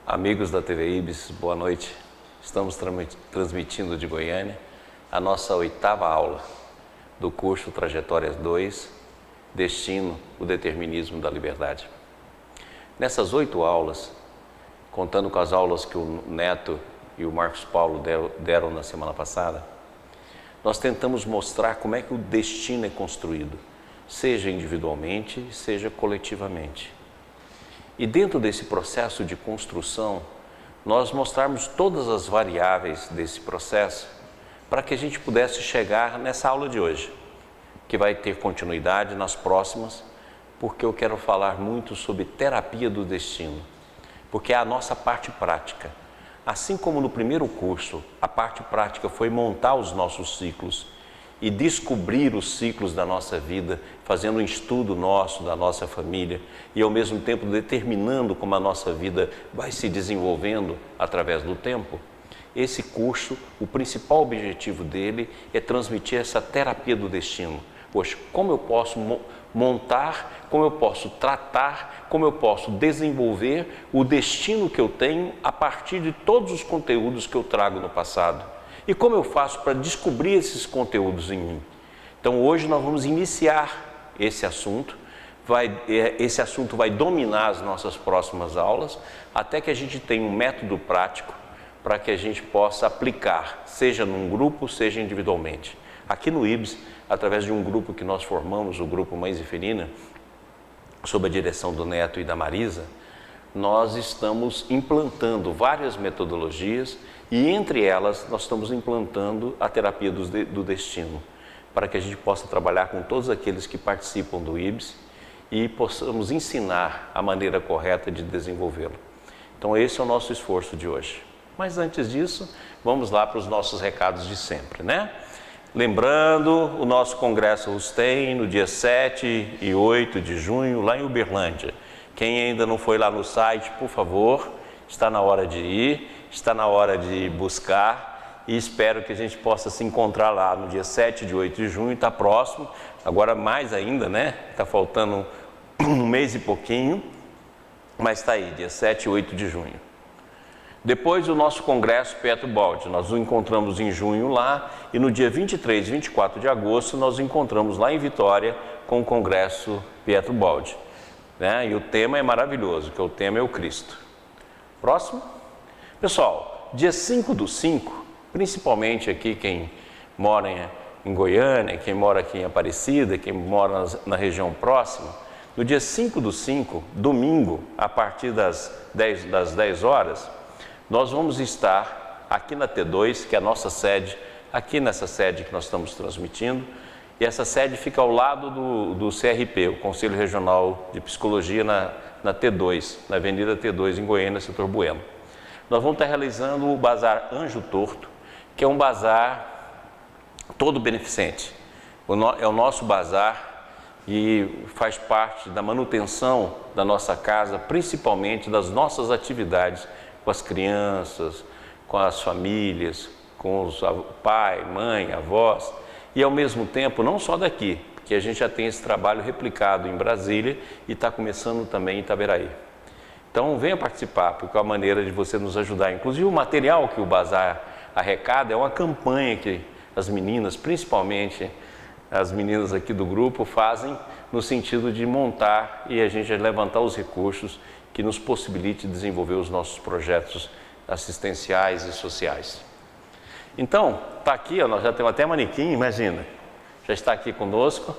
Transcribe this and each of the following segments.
Amigos da TV Ibis, boa noite. Estamos transmitindo de Goiânia a nossa 8ª aula do curso Trajetórias 2, Destino, o Determinismo da Liberdade. Nessas 8 aulas, contando com as aulas que o Neto e o Marcos Paulo deram na semana passada, nós tentamos mostrar como é que o destino é construído, seja individualmente, seja coletivamente. E dentro desse processo de construção, nós mostrarmos todas as variáveis desse processo para que a gente pudesse chegar nessa aula de hoje, que vai ter continuidade nas próximas, porque eu quero falar muito sobre terapia do destino, porque é a nossa parte prática. Assim como no primeiro curso, a parte prática foi montar os nossos ciclos e descobrir os ciclos da nossa vida, fazendo um estudo nosso, da nossa família, e ao mesmo tempo determinando como a nossa vida vai se desenvolvendo através do tempo. Esse curso, o principal objetivo dele é transmitir essa terapia do destino. Poxa, como eu posso montar, como eu posso tratar, como eu posso desenvolver o destino que eu tenho a partir de todos os conteúdos que eu trago no passado. E como eu faço para descobrir esses conteúdos em mim? Então hoje nós vamos iniciar esse assunto, esse assunto vai dominar as nossas próximas aulas, até que a gente tenha um método prático para que a gente possa aplicar, seja num grupo, seja individualmente. Aqui no IBS, através de um grupo que nós formamos, o Grupo Mães e Ferina, sob a direção do Neto e da Marisa, nós estamos implantando várias metodologias e entre elas nós estamos implantando a terapia do destino, para que a gente possa trabalhar com todos aqueles que participam do IBS e possamos ensinar a maneira correta de desenvolvê-lo. Então esse é o nosso esforço de hoje. Mas antes disso, vamos lá para os nossos recados de sempre, né? Lembrando, o nosso congresso tem no dia 7 e 8 de junho, lá em Uberlândia. Quem ainda não foi lá no site, por favor, está na hora de ir, está na hora de buscar e espero que a gente possa se encontrar lá no dia 7 e 8 de junho, está próximo, agora mais ainda, né? Está faltando um mês e pouquinho, mas está aí, dia 7 e 8 de junho. Depois do nosso congresso Pietro Baldi, nós nos encontramos em junho lá e no dia 23 e 24 de agosto nós nos encontramos lá em Vitória com o congresso Pietro Baldi. Né? E o tema é maravilhoso, que o tema é o Cristo. Próximo. Pessoal, dia 5/5, principalmente aqui quem mora em Goiânia, quem mora aqui em Aparecida, quem mora na região próxima, no dia 5/5, domingo, a partir das 10 horas, nós vamos estar aqui na T2, que é a nossa sede, aqui nessa sede que nós estamos transmitindo, e essa sede fica ao lado do CRP, o Conselho Regional de Psicologia, na T2, na Avenida T2, em Goiânia, setor Bueno. Nós vamos estar realizando o Bazar Anjo Torto, que é um bazar todo beneficente. É o nosso bazar e faz parte da manutenção da nossa casa, principalmente das nossas atividades com as crianças, com as famílias, com os pai, mãe, avós, e ao mesmo tempo, não só daqui, porque a gente já tem esse trabalho replicado em Brasília e está começando também em Itaberaí. Então venha participar, porque é uma maneira de você nos ajudar. Inclusive o material que o Bazar arrecada é uma campanha que as meninas, principalmente as meninas aqui do grupo, fazem no sentido de montar e a gente levantar os recursos que nos possibilite desenvolver os nossos projetos assistenciais e sociais. Então, está aqui, ó, nós já temos até manequim, imagina, já está aqui conosco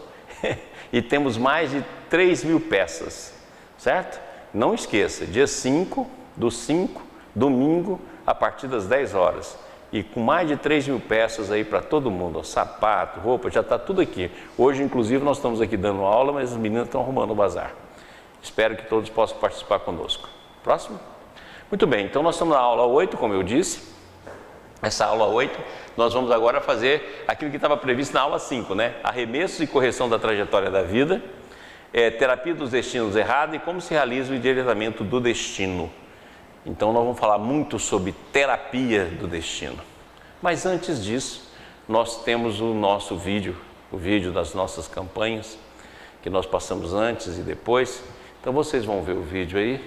e temos mais de 3.000 peças, certo? Não esqueça, dia 5/5, domingo, a partir das 10 horas. E com mais de 3.000 peças aí para todo mundo, ó, sapato, roupa, já está tudo aqui. Hoje, inclusive, nós estamos aqui dando aula, mas as meninas estão arrumando o bazar. Espero que todos possam participar conosco. Próximo? Muito bem, então nós estamos na aula 8, como eu disse. Essa aula 8, nós vamos agora fazer aquilo que estava previsto na aula 5, né? Arremessos e correção da trajetória da vida, terapia dos destinos errados e como se realiza o endireitamento do destino. Então nós vamos falar muito sobre terapia do destino. Mas antes disso, nós temos o nosso vídeo, o vídeo das nossas campanhas, que nós passamos antes e depois. Então vocês vão ver o vídeo aí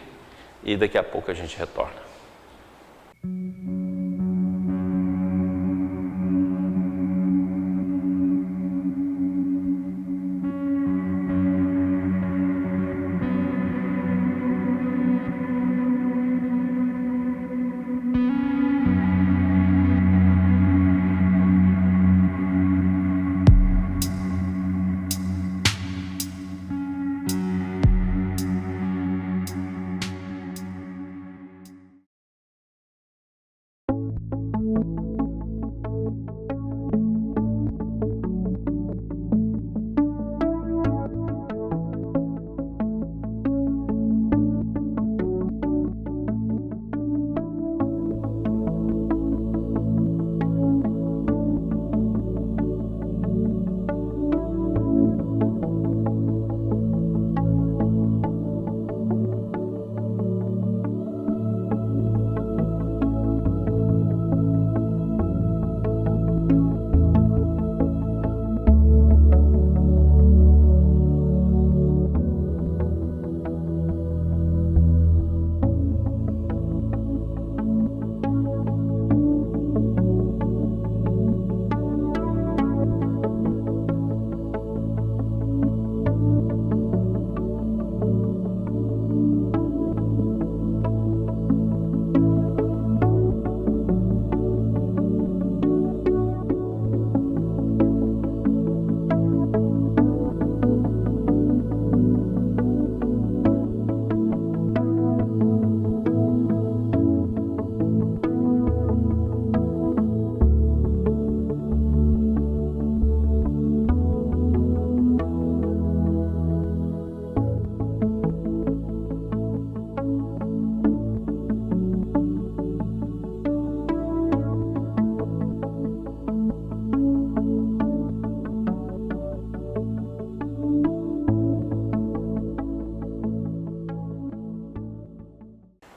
e daqui a pouco a gente retorna.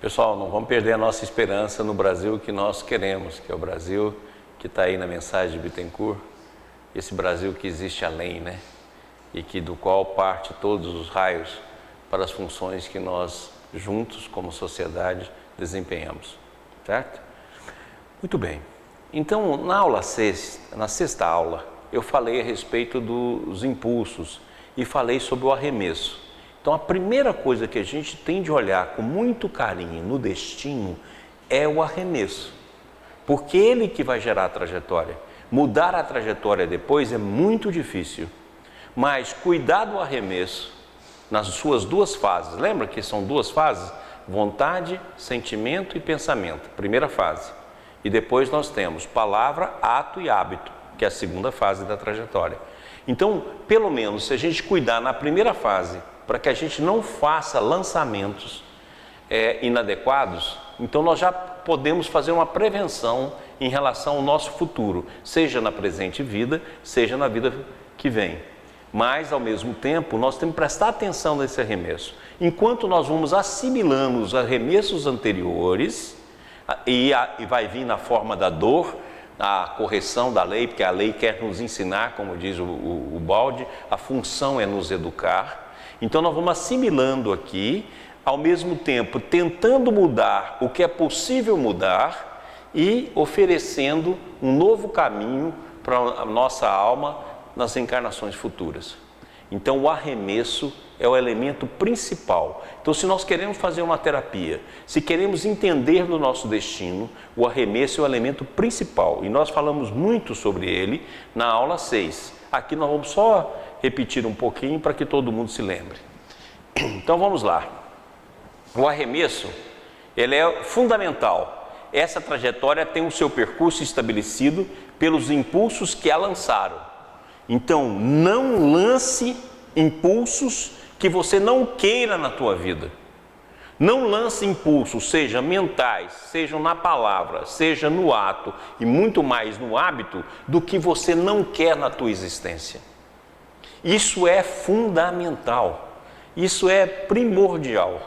Pessoal, não vamos perder a nossa esperança no Brasil que nós queremos, que é o Brasil que está aí na mensagem de Bittencourt, esse Brasil que existe além, né? E que do qual parte todos os raios para as funções que nós juntos, como sociedade, desempenhamos, certo? Muito bem. Então, na sexta aula, eu falei a respeito dos impulsos e falei sobre o arremesso. Então, a primeira coisa que a gente tem de olhar com muito carinho no destino é o arremesso, porque ele que vai gerar a trajetória. Mudar a trajetória depois é muito difícil, mas cuidar do arremesso nas suas duas fases, lembra que são duas fases? Vontade, sentimento e pensamento, primeira fase. E depois nós temos palavra, ato e hábito, que é a segunda fase da trajetória. Então, pelo menos, se a gente cuidar na primeira fase, para que a gente não faça lançamentos inadequados, então nós já podemos fazer uma prevenção em relação ao nosso futuro, seja na presente vida, seja na vida que vem. Mas, ao mesmo tempo, nós temos que prestar atenção nesse arremesso. Enquanto nós vamos assimilando os arremessos anteriores, e vai vir na forma da dor, a correção da lei, porque a lei quer nos ensinar, como diz o Balde, a função é nos educar. Então nós vamos assimilando aqui, ao mesmo tempo tentando mudar o que é possível mudar e oferecendo um novo caminho para a nossa alma nas encarnações futuras. Então o arremesso é o elemento principal. Então, se nós queremos fazer uma terapia, se queremos entender do nosso destino, o arremesso é o elemento principal. E nós falamos muito sobre ele na aula 6. Aqui nós vamos só repetir um pouquinho para que todo mundo se lembre. Então vamos lá. O arremesso, ele é fundamental. Essa trajetória tem o seu percurso estabelecido pelos impulsos que a lançaram. Então, não lance impulsos que você não queira na tua vida. Não lance impulsos, sejam mentais, sejam na palavra, seja no ato e muito mais no hábito, do que você não quer na tua existência. Isso é fundamental, isso é primordial,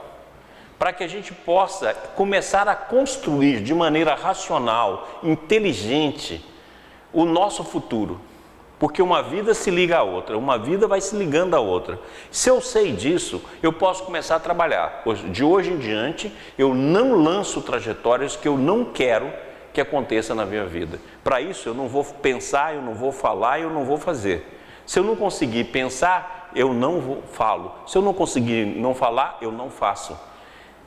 para que a gente possa começar a construir de maneira racional, inteligente, o nosso futuro. Porque uma vida se liga à outra, uma vida vai se ligando à outra. Se eu sei disso, eu posso começar a trabalhar. De hoje em diante, eu não lanço trajetórias que eu não quero que aconteça na minha vida. Para isso, eu não vou pensar, eu não vou falar, eu não vou fazer. Se eu não conseguir pensar, eu não falo. Se eu não conseguir não falar, eu não faço.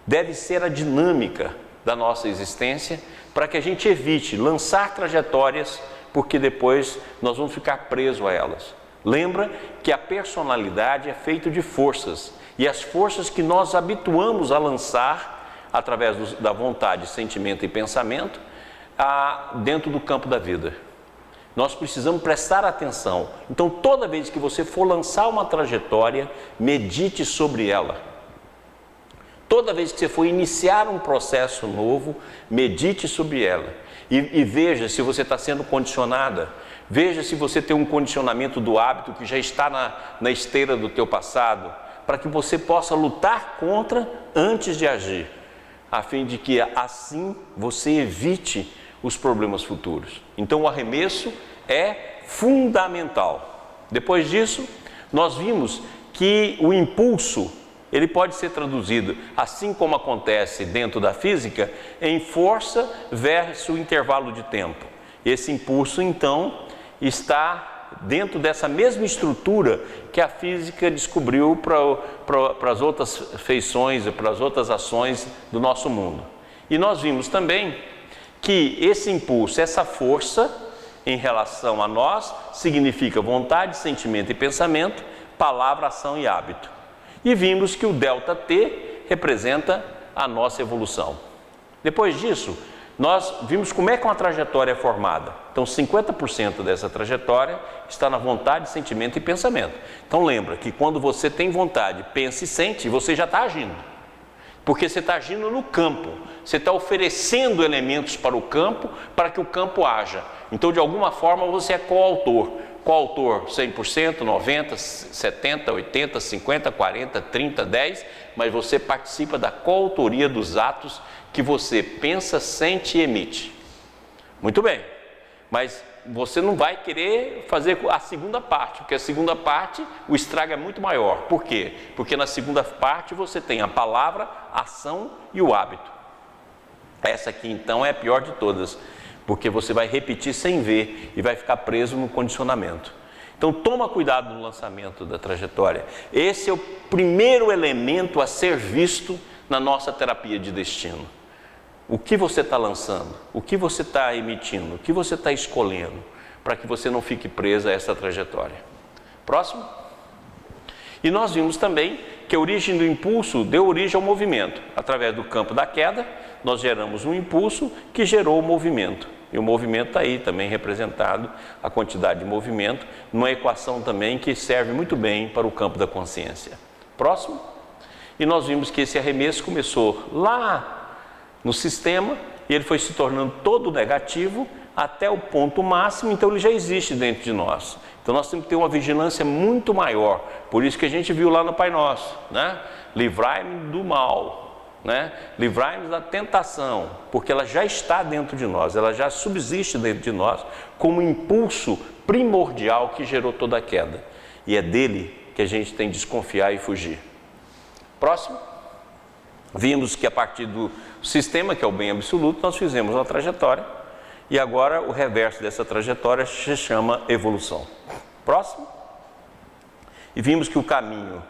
Deve ser a dinâmica da nossa existência para que a gente evite lançar trajetórias, porque depois nós vamos ficar presos a elas. Lembra que a personalidade é feita de forças, e as forças que nós habituamos a lançar através da vontade, sentimento e pensamento dentro do campo da vida. Nós precisamos prestar atenção. Então, toda vez que você for lançar uma trajetória, medite sobre ela. Toda vez que você for iniciar um processo novo, medite sobre ela. E veja se você está sendo condicionada. Veja se você tem um condicionamento do hábito que já está na esteira do teu passado, para que você possa lutar contra antes de agir, a fim de que assim você evite os problemas futuros. Então o arremesso é fundamental. Depois disso, nós vimos que o impulso, ele pode ser traduzido, assim como acontece dentro da física, em força versus intervalo de tempo. Esse impulso, então, está dentro dessa mesma estrutura que a física descobriu para as outras feições, para as outras ações do nosso mundo. E nós vimos também que esse impulso, essa força em relação a nós, significa vontade, sentimento e pensamento, palavra, ação e hábito. E vimos que o ΔT representa a nossa evolução. Depois disso, nós vimos como é que uma trajetória é formada. Então, 50% dessa trajetória está na vontade, sentimento e pensamento. Então, lembra que quando você tem vontade, pensa e sente, você já está agindo. Porque você está agindo no campo. Você está oferecendo elementos para o campo, para que o campo haja. Então, de alguma forma, você é coautor. Coautor 100%, 90%, 70%, 80%, 50%, 40%, 30%, 10%, mas você participa da coautoria dos atos que você pensa, sente e emite. Muito bem, mas você não vai querer fazer a segunda parte, porque a segunda parte, o estrago é muito maior. Por quê? Porque na segunda parte você tem a palavra, a ação e o hábito. Essa aqui então é a pior de todas, porque você vai repetir sem ver e vai ficar preso no condicionamento. Então toma cuidado no lançamento da trajetória. Esse é o primeiro elemento a ser visto na nossa terapia de destino. O que você está lançando, o que você está emitindo, o que você está escolhendo, para que você não fique preso a essa trajetória. Próximo. E nós vimos também que a origem do impulso deu origem ao movimento. Através do campo da queda, nós geramos um impulso que gerou o movimento. E o movimento está aí também representado, a quantidade de movimento, numa equação também que serve muito bem para o campo da consciência. Próximo. E nós vimos que esse arremesso começou lá no sistema e ele foi se tornando todo negativo até o ponto máximo, então ele já existe dentro de nós. Então nós temos que ter uma vigilância muito maior. Por isso que a gente viu lá no Pai Nosso, né? Livrai-me do mal, né? Livrai-nos da tentação, porque ela já está dentro de nós, ela já subsiste dentro de nós como impulso primordial que gerou toda a queda. E é dele que a gente tem que desconfiar e fugir. Próximo. Vimos que a partir do sistema, que é o bem absoluto, nós fizemos uma trajetória e agora o reverso dessa trajetória se chama evolução. Próximo. E vimos que o caminho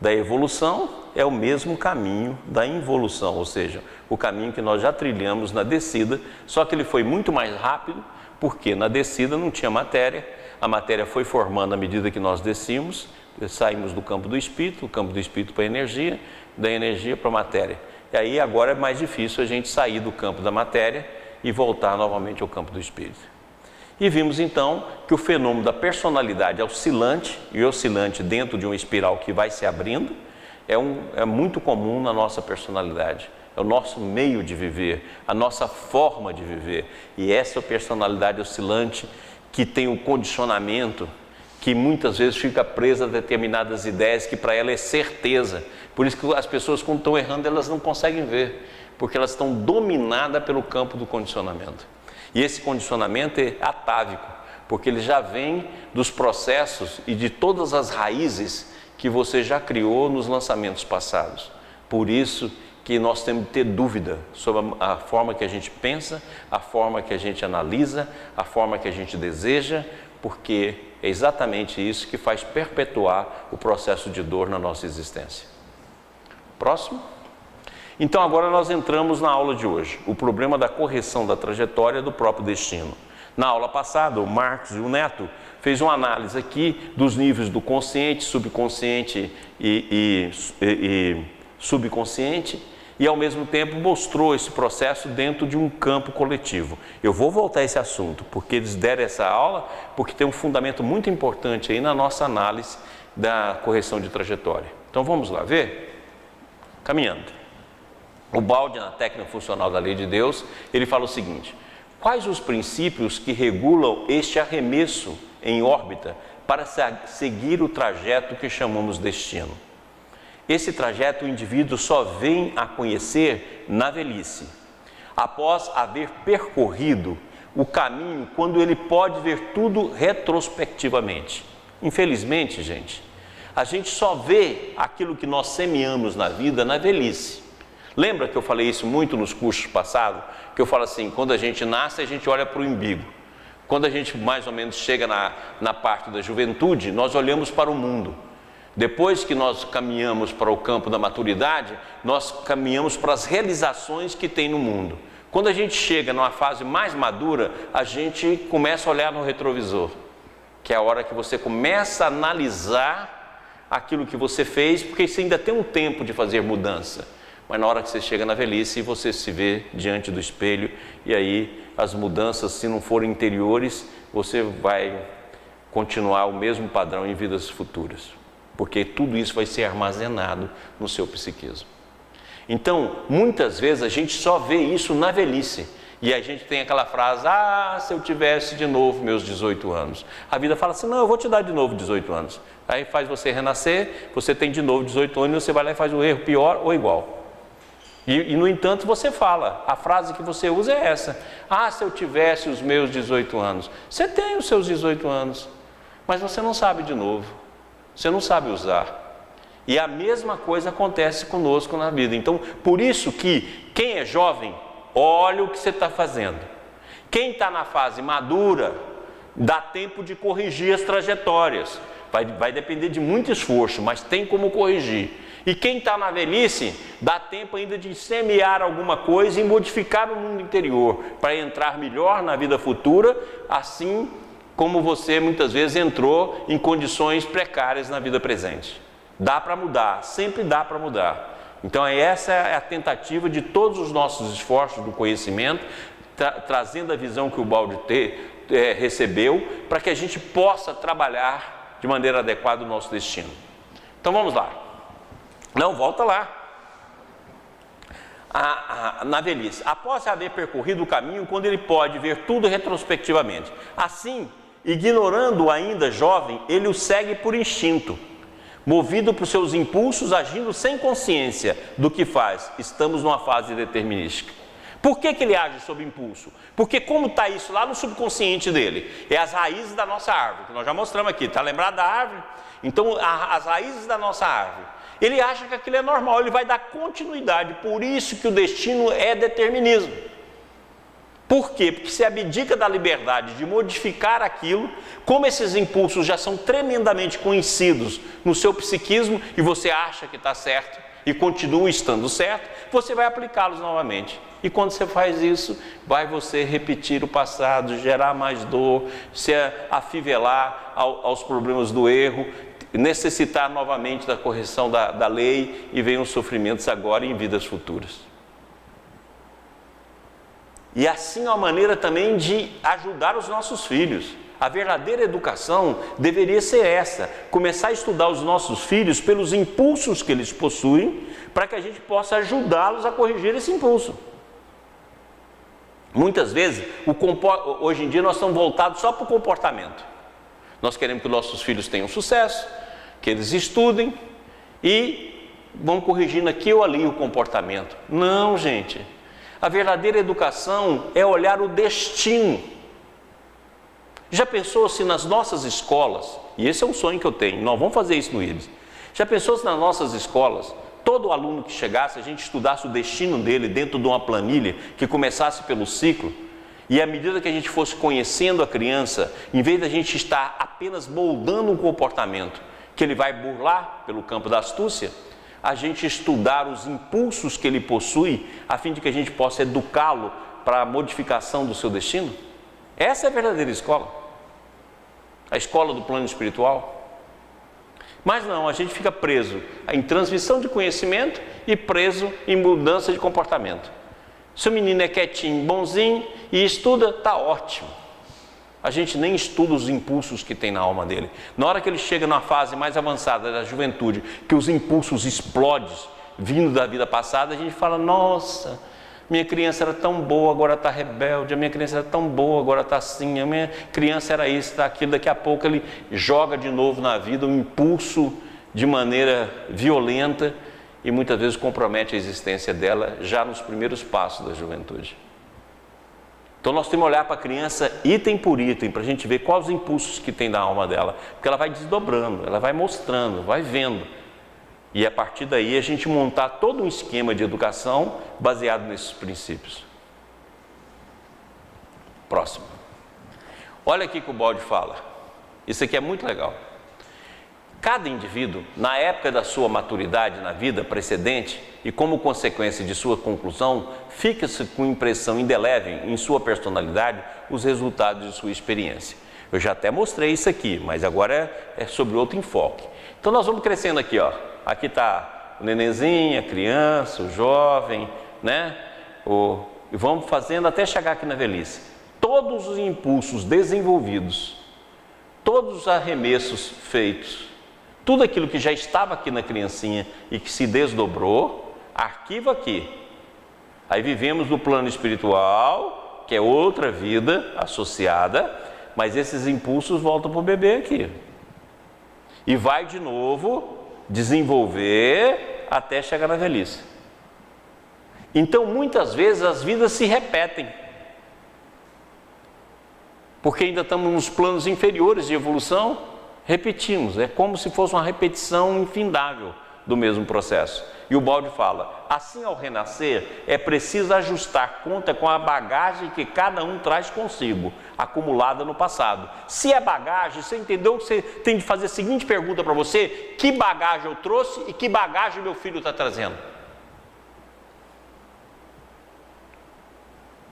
da evolução é o mesmo caminho da involução, ou seja, o caminho que nós já trilhamos na descida, só que ele foi muito mais rápido, porque na descida não tinha matéria, a matéria foi formando à medida que nós descíamos, saímos do campo do espírito para a energia, da energia para a matéria. E aí agora é mais difícil a gente sair do campo da matéria e voltar novamente ao campo do espírito. E vimos então que o fenômeno da personalidade oscilante, e oscilante dentro de uma espiral que vai se abrindo, é muito comum na nossa personalidade. É o nosso meio de viver, a nossa forma de viver. E essa personalidade oscilante que tem o condicionamento, que muitas vezes fica presa a determinadas ideias que para ela é certeza. Por isso que as pessoas, quando estão errando, elas não conseguem ver, porque elas estão dominadas pelo campo do condicionamento. E esse condicionamento é atávico, porque ele já vem dos processos e de todas as raízes que você já criou nos lançamentos passados. Por isso que nós temos que ter dúvida sobre a forma que a gente pensa, a forma que a gente analisa, a forma que a gente deseja, porque é exatamente isso que faz perpetuar o processo de dor na nossa existência. Próximo. Então agora nós entramos na aula de hoje, o problema da correção da trajetória do próprio destino. Na aula passada, o Marcos e o Neto fez uma análise aqui dos níveis do consciente, subconsciente e subconsciente, e ao mesmo tempo mostrou esse processo dentro de um campo coletivo. Eu vou voltar a esse assunto, porque eles deram essa aula, porque tem um fundamento muito importante aí na nossa análise da correção de trajetória. Então vamos lá ver? Caminhando. O Baldi, na técnica funcional da lei de Deus, ele fala o seguinte: quais os princípios que regulam este arremesso em órbita para seguir o trajeto que chamamos destino? Esse trajeto o indivíduo só vem a conhecer na velhice, após haver percorrido o caminho, quando ele pode ver tudo retrospectivamente. Infelizmente, gente, a gente só vê aquilo que nós semeamos na vida na velhice. Lembra que eu falei isso muito nos cursos passados? Que eu falo assim, quando a gente nasce, a gente olha para o umbigo. Quando a gente mais ou menos chega na parte da juventude, nós olhamos para o mundo. Depois que nós caminhamos para o campo da maturidade, nós caminhamos para as realizações que tem no mundo. Quando a gente chega numa fase mais madura, a gente começa a olhar no retrovisor, que é a hora que você começa a analisar aquilo que você fez, porque você ainda tem um tempo de fazer mudança. Mas na hora que você chega na velhice, você se vê diante do espelho, e aí as mudanças, se não forem interiores, você vai continuar o mesmo padrão em vidas futuras, porque tudo isso vai ser armazenado no seu psiquismo. Então, muitas vezes a gente só vê isso na velhice, e a gente tem aquela frase: ah, se eu tivesse de novo meus 18 anos. A vida fala assim: não, eu vou te dar de novo 18 anos. Aí faz você renascer, você tem de novo 18 anos, e você vai lá e faz o erro pior ou igual. E no entanto você fala, a frase que você usa é essa: ah, se eu tivesse os meus 18 anos. Você tem os seus 18 anos, mas você não sabe de novo, você não sabe usar. E a mesma coisa acontece conosco na vida. Então, por isso que quem é jovem, olha o que você está fazendo. Quem está na fase madura, dá tempo de corrigir as trajetórias. Vai depender de muito esforço, mas tem como corrigir. E quem está na velhice, dá tempo ainda de semear alguma coisa e modificar o mundo interior, para entrar melhor na vida futura, assim como você muitas vezes entrou em condições precárias na vida presente. Dá para mudar, sempre dá para mudar. Então essa é a tentativa de todos os nossos esforços do conhecimento, trazendo a visão que o Baldi recebeu, para que a gente possa trabalhar de maneira adequada o nosso destino. Então vamos lá. Não, volta lá. Na velhice, após haver percorrido o caminho, quando ele pode ver tudo retrospectivamente. Assim, ignorando ainda jovem, ele o segue por instinto, movido por seus impulsos, agindo sem consciência do que faz. Estamos numa fase determinística. Por que ele age sob impulso? Porque como está isso lá no subconsciente dele? É as raízes da nossa árvore, que nós já mostramos aqui. Está lembrado da árvore? Então, as raízes da nossa árvore. Ele acha que aquilo é normal, ele vai dar continuidade. Por isso que o destino é determinismo. Por quê? Porque se abdica da liberdade de modificar aquilo, como esses impulsos já são tremendamente conhecidos no seu psiquismo, e você acha que está certo e continua estando certo, você vai aplicá-los novamente. E quando você faz isso, vai você repetir o passado, gerar mais dor, se afivelar aos problemas do erro, necessitar novamente da correção da lei, e vem os sofrimentos agora e em vidas futuras. E assim é uma maneira também de ajudar os nossos filhos. A verdadeira educação deveria ser essa: começar a estudar os nossos filhos pelos impulsos que eles possuem, para que a gente possa ajudá-los a corrigir esse impulso. Muitas vezes, hoje em dia nós estamos voltados só para o comportamento. Nós queremos que nossos filhos tenham sucesso, que eles estudem e vão corrigindo aqui ou ali o comportamento. Não, gente. A verdadeira educação é olhar o destino. Já pensou se nas nossas escolas, e esse é um sonho que eu tenho, nós vamos fazer isso no IBS, já pensou se nas nossas escolas, todo aluno que chegasse, a gente estudasse o destino dele dentro de uma planilha, que começasse pelo ciclo, e à medida que a gente fosse conhecendo a criança, em vez da gente estar apenas moldando um comportamento que ele vai burlar pelo campo da astúcia, a gente estudar os impulsos que ele possui, a fim de que a gente possa educá-lo para a modificação do seu destino? Essa é a verdadeira escola. A escola do plano espiritual. Mas não, a gente fica preso em transmissão de conhecimento e preso em mudança de comportamento. Se o menino é quietinho, bonzinho e estuda, está ótimo. A gente nem estuda os impulsos que tem na alma dele. Na hora que ele chega numa fase mais avançada da juventude, que os impulsos explodem vindo da vida passada, a gente fala, nossa, minha criança era tão boa, agora está rebelde, a minha criança era tão boa, agora está assim, a minha criança era isso, está aquilo, daqui a pouco ele joga de novo na vida um impulso de maneira violenta e muitas vezes compromete a existência dela já nos primeiros passos da juventude. Então nós temos que olhar para a criança item por item, para a gente ver quais os impulsos que tem na alma dela, porque ela vai desdobrando, ela vai mostrando, vai vendo. E a partir daí a gente montar todo um esquema de educação baseado nesses princípios. Próximo. Olha aqui que o Balde fala. Isso aqui é muito legal. Cada indivíduo, na época da sua maturidade na vida precedente e como consequência de sua conclusão, fica-se com impressão indelével em sua personalidade os resultados de sua experiência. Eu já até mostrei isso aqui, mas agora é sobre outro enfoque. Então nós vamos crescendo aqui, ó. Aqui está o nenenzinho, a criança, o jovem, né? E vamos fazendo até chegar aqui na velhice. Todos os impulsos desenvolvidos, todos os arremessos feitos, tudo aquilo que já estava aqui na criancinha e que se desdobrou, arquiva aqui. Aí vivemos no plano espiritual, que é outra vida associada, mas esses impulsos voltam para o bebê aqui. E vai de novo desenvolver até chegar na velhice. Então, muitas vezes as vidas se repetem, porque ainda estamos nos planos inferiores de evolução, repetimos, é como se fosse uma repetição infindável do mesmo processo. E o Balde fala, assim ao renascer, é preciso ajustar conta com a bagagem que cada um traz consigo, acumulada no passado. Se é bagagem, você entendeu que você tem de fazer a seguinte pergunta para você, que bagagem eu trouxe e que bagagem meu filho está trazendo?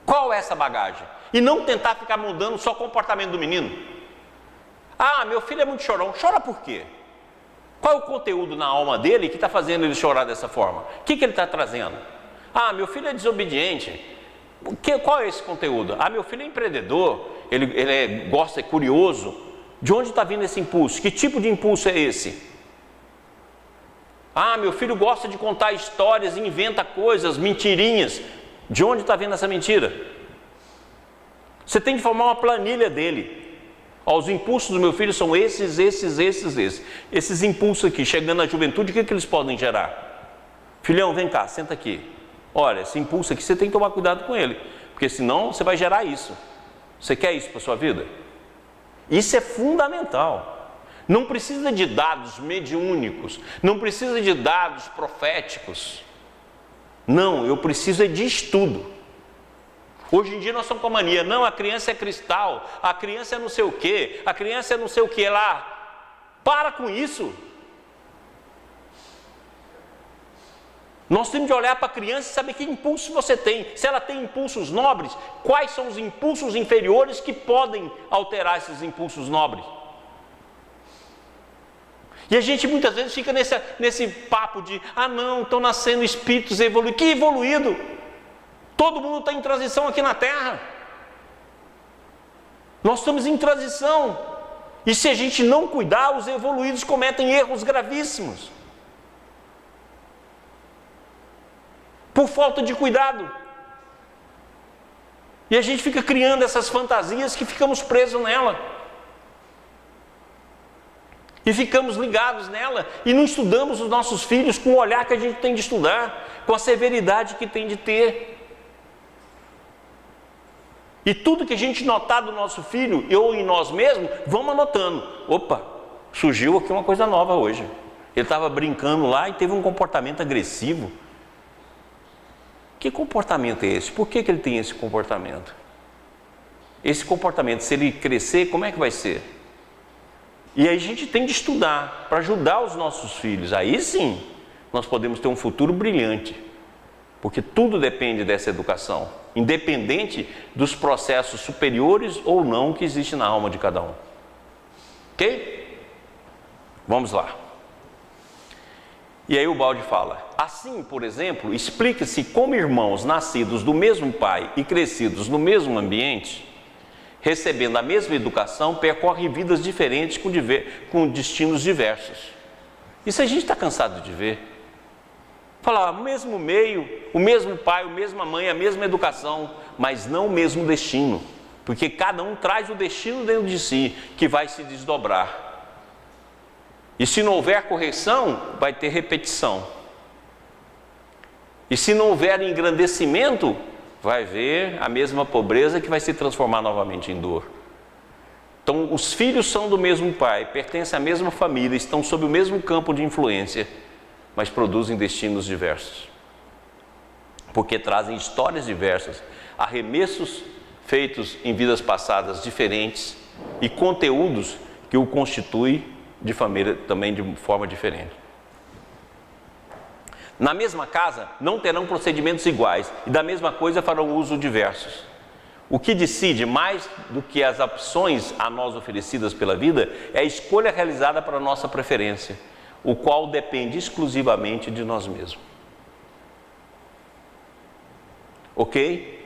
Qual é essa bagagem? E não tentar ficar mudando só o comportamento do menino. Ah, meu filho é muito chorão. Chora por quê? Qual é o conteúdo na alma dele que está fazendo ele chorar dessa forma? O que ele está trazendo? Ah, meu filho é desobediente. Qual é esse conteúdo? Ah, meu filho é empreendedor, ele gosta, é curioso. De onde está vindo esse impulso? Que tipo de impulso é esse? Ah, meu filho gosta de contar histórias, inventa coisas, mentirinhas. De onde está vindo essa mentira? Você tem que formar uma planilha dele. Ó, os impulsos do meu filho são esses. Esses impulsos aqui, chegando na juventude, o que eles podem gerar? Filhão, vem cá, senta aqui. Olha, esse impulso aqui você tem que tomar cuidado com ele, porque senão você vai gerar isso. Você quer isso para a sua vida? Isso é fundamental. Não precisa de dados mediúnicos, não precisa de dados proféticos. Não, eu preciso de estudo. Hoje em dia nós estamos com a mania, não, a criança é cristal, a criança é não sei o quê, a criança é não sei o que lá. Para com isso. Nós temos de olhar para a criança e saber que impulsos você tem. Se ela tem impulsos nobres, quais são os impulsos inferiores que podem alterar esses impulsos nobres? E a gente muitas vezes fica nesse papo de, ah não, estão nascendo espíritos evoluídos. Que evoluído? Todo mundo está em transição aqui na Terra. Nós estamos em transição. E se a gente não cuidar, os evoluídos cometem erros gravíssimos. Por falta de cuidado. E a gente fica criando essas fantasias que ficamos presos nela. E ficamos ligados nela. E não estudamos os nossos filhos com o olhar que a gente tem de estudar, com a severidade que tem de ter. E tudo que a gente notar do nosso filho ou em nós mesmos, vamos anotando. Opa, surgiu aqui uma coisa nova hoje. Ele estava brincando lá e teve um comportamento agressivo. Que comportamento é esse? Por que ele tem esse comportamento? Esse comportamento, se ele crescer, como é que vai ser? E aí a gente tem de estudar para ajudar os nossos filhos. Aí sim, nós podemos ter um futuro brilhante. Porque tudo depende dessa educação, independente dos processos superiores ou não que existem na alma de cada um. Ok? Vamos lá. E aí o Baldi fala: assim, por exemplo, explica-se como irmãos nascidos do mesmo pai e crescidos no mesmo ambiente, recebendo a mesma educação, percorrem vidas diferentes com destinos diversos. Isso a gente está cansado de ver. Falar o mesmo meio, o mesmo pai, a mesma mãe, a mesma educação, mas não o mesmo destino, porque cada um traz o destino dentro de si, que vai se desdobrar. E se não houver correção, vai ter repetição. E se não houver engrandecimento, vai haver a mesma pobreza que vai se transformar novamente em dor. Então, os filhos são do mesmo pai, pertencem à mesma família, estão sob o mesmo campo de influência, mas produzem destinos diversos, porque trazem histórias diversas, arremessos feitos em vidas passadas diferentes e conteúdos que o constituem de família também de forma diferente. Na mesma casa não terão procedimentos iguais e da mesma coisa farão uso diversos. O que decide mais do que as opções a nós oferecidas pela vida é a escolha realizada para a nossa preferência, o qual depende exclusivamente de nós mesmos. Ok?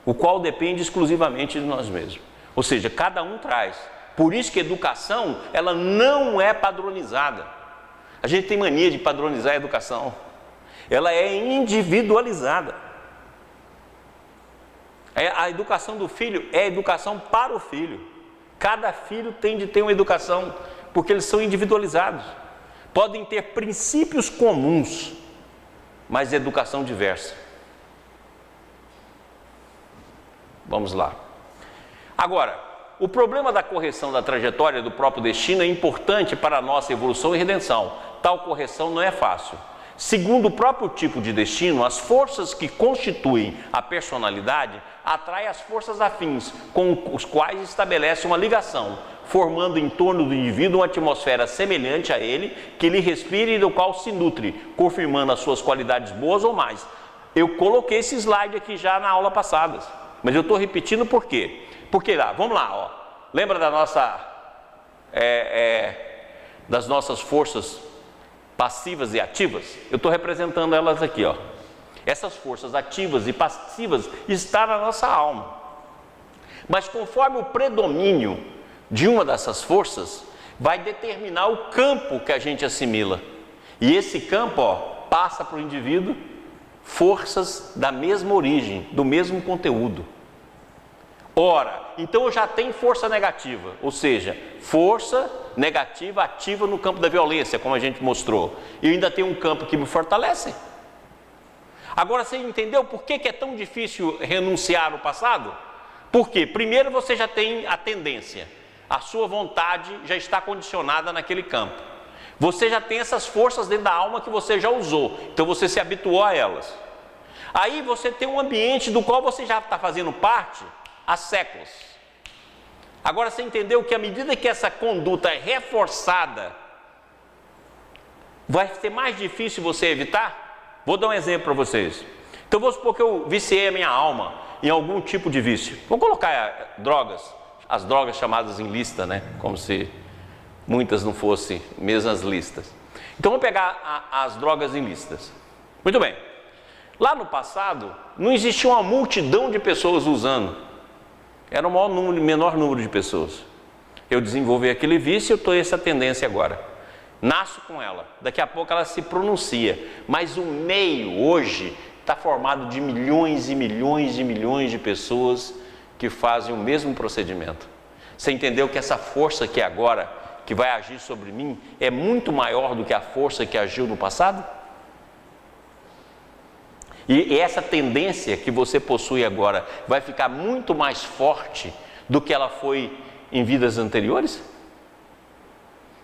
O qual depende exclusivamente de nós mesmos. Ou seja, cada um traz. Por isso que a educação, ela não é padronizada. A gente tem mania de padronizar a educação. Ela é individualizada. A educação do filho é a educação para o filho. Cada filho tem de ter uma educação, porque eles são individualizados. Podem ter princípios comuns, mas educação diversa. Vamos lá. Agora, o problema da correção da trajetória do próprio destino é importante para a nossa evolução e redenção. Tal correção não é fácil. Segundo o próprio tipo de destino, as forças que constituem a personalidade atraem as forças afins, com os quais estabelece uma ligação, formando em torno do indivíduo uma atmosfera semelhante a ele, que lhe respira e do qual se nutre, confirmando as suas qualidades boas ou mais. Eu coloquei esse slide aqui já na aula passada, mas eu estou repetindo por quê? Porque lá, vamos lá, ó. Lembra da das nossas forças passivas e ativas? Eu estou representando elas aqui, ó. Essas forças ativas e passivas estão na nossa alma. Mas conforme o predomínio de uma dessas forças, vai determinar o campo que a gente assimila. E esse campo, ó, passa para o indivíduo forças da mesma origem, do mesmo conteúdo. Ora, então eu já tenho força negativa, ou seja, força negativa ativa no campo da violência, como a gente mostrou. E eu ainda tenho um campo que me fortalece. Agora você entendeu por que é tão difícil renunciar ao passado? Porque primeiro você já tem a tendência, a sua vontade já está condicionada naquele campo. Você já tem essas forças dentro da alma que você já usou, então você se habituou a elas. Aí você tem um ambiente do qual você já está fazendo parte há séculos. Agora você entendeu que à medida que essa conduta é reforçada, vai ser mais difícil você evitar? Vou dar um exemplo para vocês. Então vou supor que eu viciei a minha alma em algum tipo de vício. Vou colocar drogas, as drogas chamadas em lista, né? Como se muitas não fossem mesmas listas. Então vamos pegar as drogas em listas. Muito bem. Lá no passado, não existia uma multidão de pessoas usando. Era o menor número de pessoas. Eu desenvolvi aquele vício e eu estou essa tendência agora. Nasço com ela. Daqui a pouco ela se pronuncia. Mas o meio hoje está formado de milhões e milhões e milhões de pessoas que fazem o mesmo procedimento. Você entendeu que essa força que é agora, que vai agir sobre mim, é muito maior do que a força que agiu no passado? E essa tendência que você possui agora vai ficar muito mais forte do que ela foi em vidas anteriores?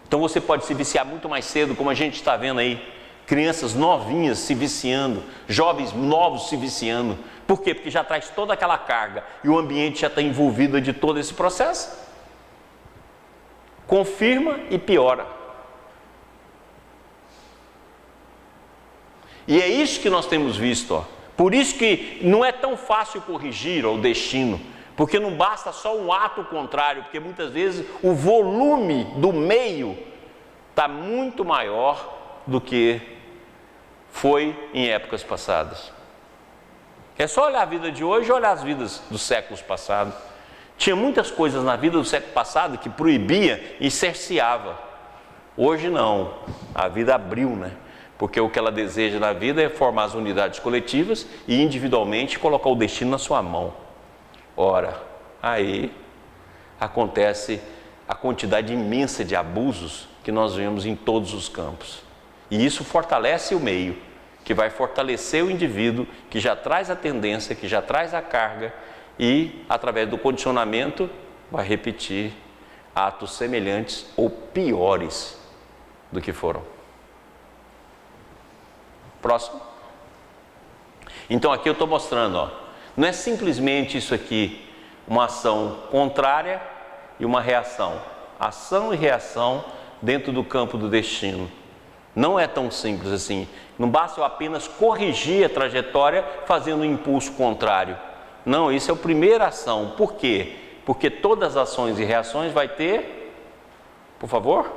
Então você pode se viciar muito mais cedo, como a gente está vendo aí. Crianças novinhas se viciando, jovens novos se viciando. Por quê? Porque já traz toda aquela carga e o ambiente já está envolvido de todo esse processo. Confirma e piora. E é isso que nós temos visto, ó. Por isso que não é tão fácil corrigir o destino, porque não basta só um ato contrário, porque muitas vezes o volume do meio está muito maior do que foi em épocas passadas. É só olhar a vida de hoje e olhar as vidas dos séculos passados. Tinha muitas coisas na vida do século passado que proibia e cerceava. Hoje não, a vida abriu, né? Porque o que ela deseja na vida é formar as unidades coletivas e individualmente colocar o destino na sua mão. Ora, aí acontece a quantidade imensa de abusos que nós vemos em todos os campos. E isso fortalece o meio, que vai fortalecer o indivíduo, que já traz a tendência, que já traz a carga e, através do condicionamento, vai repetir atos semelhantes ou piores do que foram. Próximo. Então aqui eu estou mostrando, ó, não é simplesmente isso aqui, uma ação contrária e uma reação. Ação e reação dentro do campo do destino. Não é tão simples assim. Não basta eu apenas corrigir a trajetória fazendo um impulso contrário. Não, isso é a primeira ação. Por quê? Porque todas as ações e reações vai ter, por favor,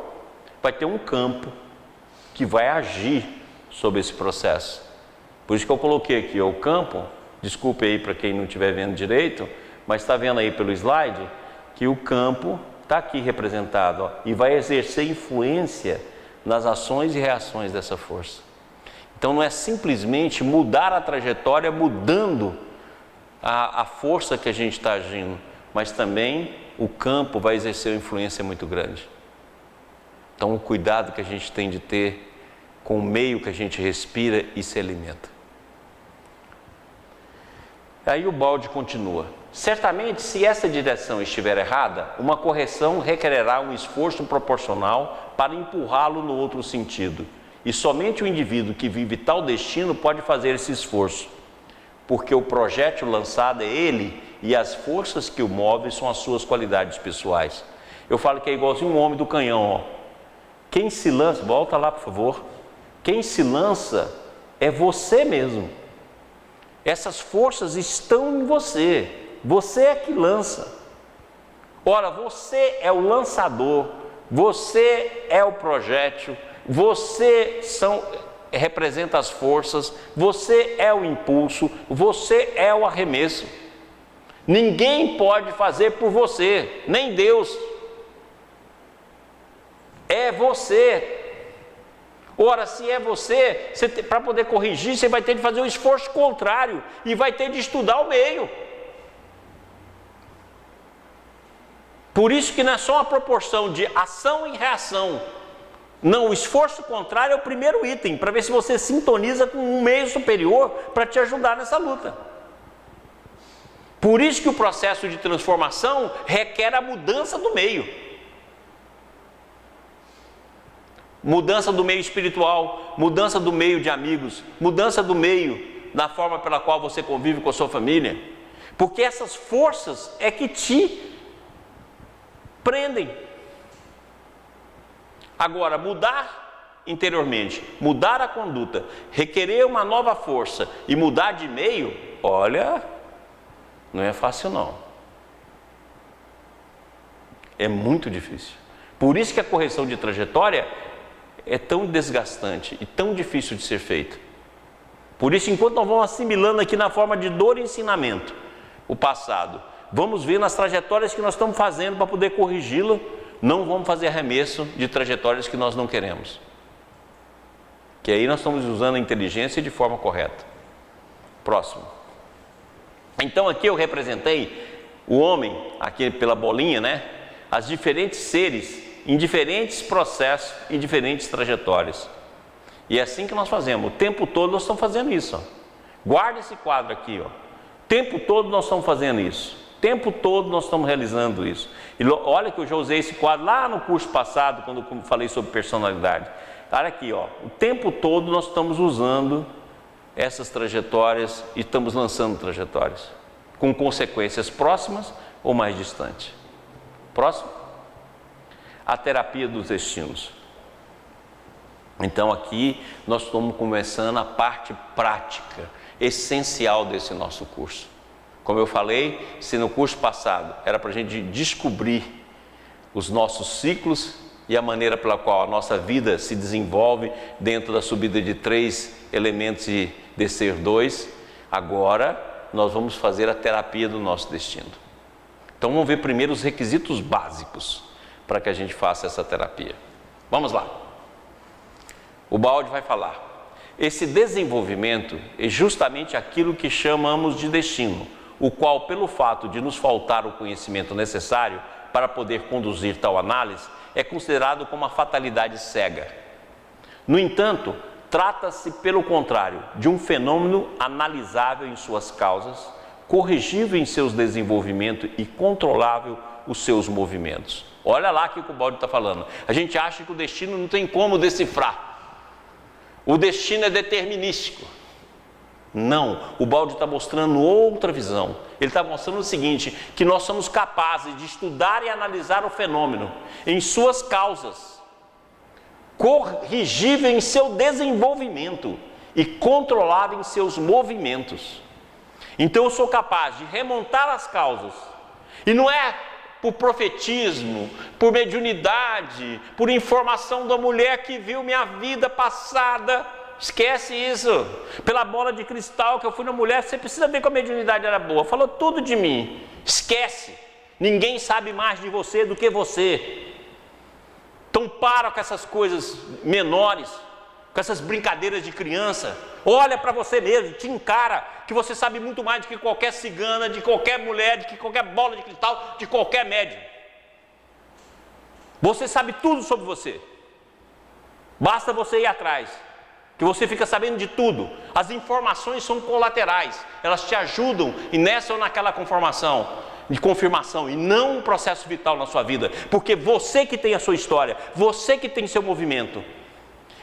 vai ter um campo que vai agir sobre esse processo. Por isso que eu coloquei aqui o campo, desculpe aí para quem não estiver vendo direito, mas está vendo aí pelo slide que o campo está aqui representado, ó, e vai exercer influência nas ações e reações dessa força. Então não é simplesmente mudar a trajetória mudando a força que a gente está agindo, mas também o campo vai exercer uma influência muito grande. Então o cuidado que a gente tem de ter com o meio que a gente respira e se alimenta. Aí o balde continua. Certamente, se essa direção estiver errada, uma correção requererá um esforço proporcional para empurrá-lo no outro sentido. E somente o indivíduo que vive tal destino pode fazer esse esforço, porque o projétil lançado é ele e as forças que o movem são as suas qualidades pessoais. Eu falo que é igualzinho um homem do canhão, ó. Quem se lança, volta lá por favor, quem se lança é você mesmo. Essas forças estão em você. Você é que lança. Ora, você é o lançador, você é o projétil, você representa as forças, você é o impulso, você é o arremesso. Ninguém pode fazer por você, nem Deus. É você. Ora, se é você para poder corrigir, você vai ter de fazer um esforço contrário e vai ter de estudar o meio. Por isso que não é só uma proporção de ação e reação. Não, o esforço contrário é o primeiro item, para ver se você sintoniza com um meio superior para te ajudar nessa luta. Por isso que o processo de transformação requer a mudança do meio. Mudança do meio espiritual, mudança do meio de amigos, mudança do meio na forma pela qual você convive com a sua família. Porque essas forças é que te prendem. Agora, mudar interiormente, mudar a conduta, requerer uma nova força e mudar de meio, olha, não é fácil não. É muito difícil. Por isso que a correção de trajetória é tão desgastante e tão difícil de ser feito. Por isso, enquanto nós vamos assimilando aqui na forma de dor e ensinamento o passado, vamos ver nas trajetórias que nós estamos fazendo para poder corrigi-lo, não vamos fazer arremesso de trajetórias que nós não queremos. Que aí nós estamos usando a inteligência de forma correta. Próximo. Então aqui eu representei o homem, aqui pela bolinha, né? As diferentes seres em diferentes processos e diferentes trajetórias. E é assim que nós fazemos. O tempo todo nós estamos fazendo isso, ó. Guarda esse quadro aqui, ó. O tempo todo nós estamos fazendo isso. O tempo todo nós estamos realizando isso. E olha que eu já usei esse quadro lá no curso passado, quando eu falei sobre personalidade. Olha aqui, ó. O tempo todo nós estamos usando essas trajetórias e estamos lançando trajetórias com consequências próximas ou mais distantes. Próximo? A terapia dos destinos. Então aqui nós estamos começando a parte prática, essencial desse nosso curso. Como eu falei, se no curso passado era para a gente descobrir os nossos ciclos e a maneira pela qual a nossa vida se desenvolve dentro da subida de 3 elementos e descer 2, agora nós vamos fazer a terapia do nosso destino. Então vamos ver primeiro os requisitos básicos para que a gente faça essa terapia. Vamos lá. O Baldi vai falar. Esse desenvolvimento é justamente aquilo que chamamos de destino, o qual, pelo fato de nos faltar o conhecimento necessário para poder conduzir tal análise, é considerado como uma fatalidade cega. No entanto, trata-se, pelo contrário, de um fenômeno analisável em suas causas, corrigível em seus desenvolvimentos e controlável os seus movimentos. Olha lá o que o Baldi está falando. A gente acha que o destino não tem como decifrar. O destino é determinístico. Não, o Baldi está mostrando outra visão. Ele está mostrando o seguinte, que nós somos capazes de estudar e analisar o fenômeno em suas causas, corrigível em seu desenvolvimento e controlável em seus movimentos. Então eu sou capaz de remontar as causas, e não é por profetismo, por mediunidade, por informação da mulher que viu minha vida passada. Esquece isso. Pela bola de cristal que eu fui na mulher, você precisa ver que a mediunidade era boa. Falou tudo de mim. Esquece. Ninguém sabe mais de você do que você. Então para com essas coisas menores, com essas brincadeiras de criança. Olha para você mesmo, te encara, que você sabe muito mais do que qualquer cigana, de qualquer mulher, de que qualquer bola de cristal, de qualquer médium. Você sabe tudo sobre você. Basta você ir atrás, que você fica sabendo de tudo. As informações são colaterais, elas te ajudam e nessa ou naquela de confirmação, e não um processo vital na sua vida, porque você que tem a sua história, você que tem seu movimento.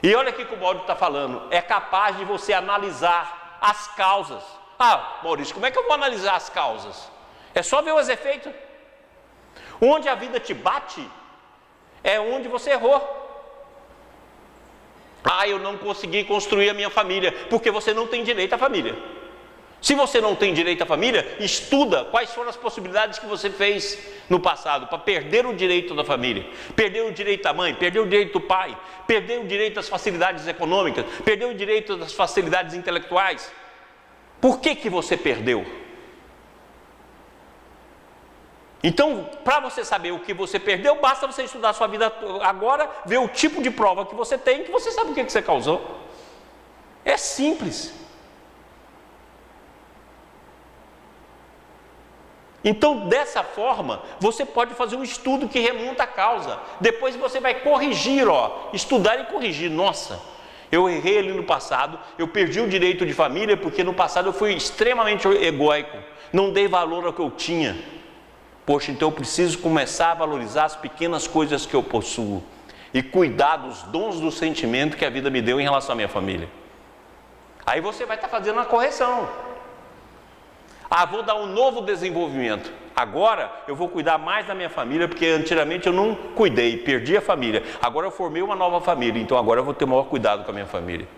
E olha aqui que o Baldi está falando, é capaz de você analisar as causas. Ah, Maurício, como é que eu vou analisar as causas? É só ver os efeitos. Onde a vida te bate, é onde você errou. Ah, eu não consegui construir a minha família, porque você não tem direito à família. Se você não tem direito à família, estuda quais foram as possibilidades que você fez no passado para perder o direito da família, perder o direito da mãe, perder o direito do pai, perder o direito das facilidades econômicas, perder o direito das facilidades intelectuais. Por que você perdeu? Então, para você saber o que você perdeu, basta você estudar a sua vida agora, ver o tipo de prova que você tem, que você sabe o que você causou. É simples. Então, dessa forma, você pode fazer um estudo que remonta a causa. Depois você vai corrigir, estudar e corrigir. Nossa, eu errei ali no passado, eu perdi o direito de família, porque no passado eu fui extremamente egóico, não dei valor ao que eu tinha. Poxa, então eu preciso começar a valorizar as pequenas coisas que eu possuo e cuidar dos dons do sentimento que a vida me deu em relação à minha família. Aí você vai estar fazendo uma correção. Ah, vou dar um novo desenvolvimento. Agora eu vou cuidar mais da minha família, porque antigamente eu não cuidei, perdi a família. Agora eu formei uma nova família, então agora eu vou ter maior cuidado com a minha família.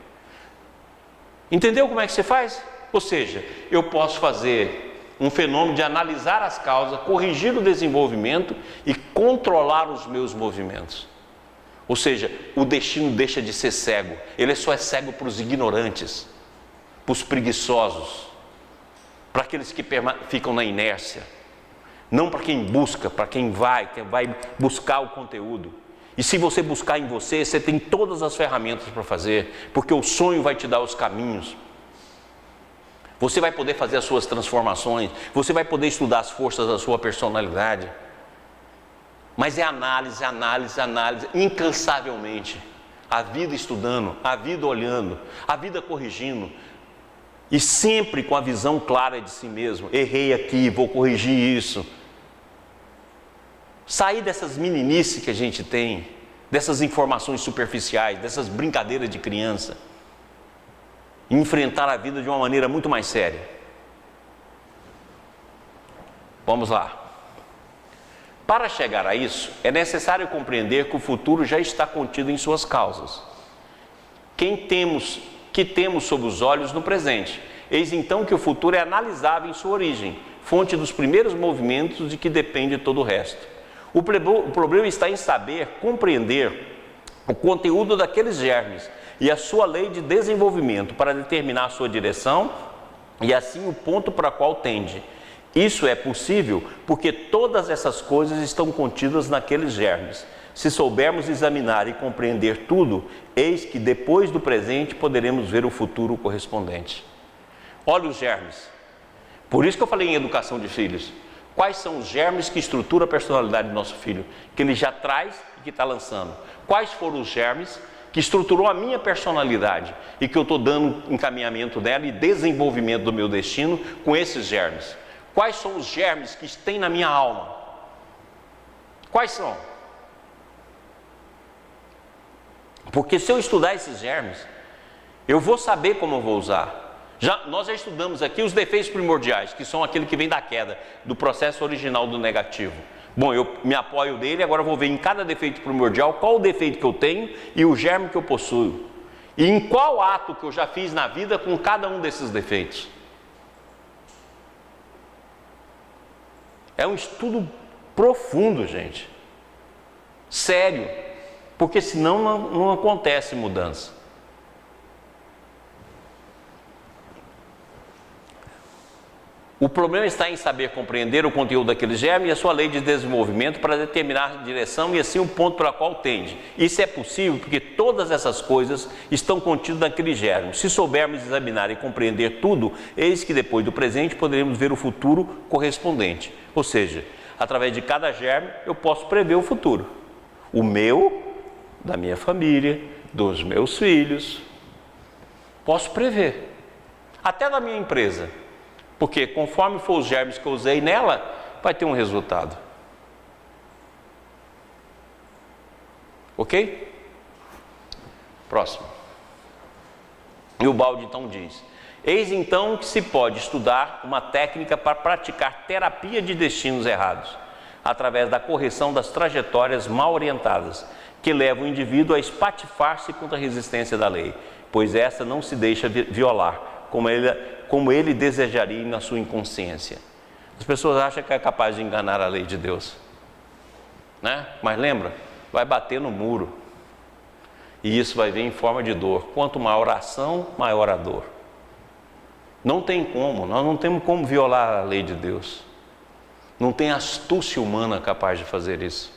Entendeu como é que você faz? Ou seja, eu posso fazer um fenômeno de analisar as causas, corrigir o desenvolvimento e controlar os meus movimentos. Ou seja, o destino deixa de ser cego. Ele só é cego para os ignorantes, para os preguiçosos, para aqueles que ficam na inércia, não para quem busca, para quem vai buscar o conteúdo. E se você buscar em você, você tem todas as ferramentas para fazer, porque o sonho vai te dar os caminhos. Você vai poder fazer as suas transformações, você vai poder estudar as forças da sua personalidade. Mas é análise, análise, análise, incansavelmente. A vida estudando, a vida olhando, a vida corrigindo. E sempre com a visão clara de si mesmo. Errei aqui, vou corrigir isso. Sair dessas meninices que a gente tem, dessas informações superficiais, dessas brincadeiras de criança. E enfrentar a vida de uma maneira muito mais séria. Vamos lá. Para chegar a isso, é necessário compreender que o futuro já está contido em suas causas. Que temos sob os olhos no presente. Eis então que o futuro é analisável em sua origem, fonte dos primeiros movimentos de que depende todo o resto. O problema está em saber compreender o conteúdo daqueles germes e a sua lei de desenvolvimento para determinar a sua direção e assim o ponto para o qual tende. Isso é possível porque todas essas coisas estão contidas naqueles germes. Se soubermos examinar e compreender tudo, eis que depois do presente poderemos ver o futuro correspondente. Olha os germes. Por isso que eu falei em educação de filhos. Quais são os germes que estruturam a personalidade do nosso filho? Que ele já traz e que está lançando. Quais foram os germes que estruturou a minha personalidade e que eu estou dando encaminhamento dela e desenvolvimento do meu destino com esses germes? Quais são os germes que tem na minha alma? Quais são? Porque se eu estudar esses germes, eu vou saber como eu vou usar. Nós já estudamos aqui os defeitos primordiais, que são aquele que vem da queda, do processo original do negativo. Bom, eu me apoio dele, agora eu vou ver em cada defeito primordial qual o defeito que eu tenho e o germe que eu possuo. E em qual ato que eu já fiz na vida com cada um desses defeitos. É um estudo profundo, gente. Sério. Porque senão não acontece mudança. O problema está em saber compreender o conteúdo daquele germe e a sua lei de desenvolvimento para determinar a direção e assim o ponto para o qual tende. Isso é possível porque todas essas coisas estão contidas naquele germe. Se soubermos examinar e compreender tudo, eis que depois do presente poderemos ver o futuro correspondente. Ou seja, através de cada germe eu posso prever o futuro. O meu, da minha família, dos meus filhos. Posso prever. Até da minha empresa. Porque conforme for os germes que eu usei nela, vai ter um resultado. Ok? Próximo. E o Baldi então diz: eis então que se pode estudar uma técnica para praticar terapia de destinos errados, através da correção das trajetórias mal orientadas, que leva o indivíduo a espatifar-se contra a resistência da lei, pois essa não se deixa violar, como ele desejaria na sua inconsciência. As pessoas acham que é capaz de enganar a lei de Deus, né? Mas lembra, vai bater no muro, e isso vai vir em forma de dor. Quanto maior a ação, maior a dor. Não tem como, nós não temos como violar a lei de Deus. Não tem astúcia humana capaz de fazer isso.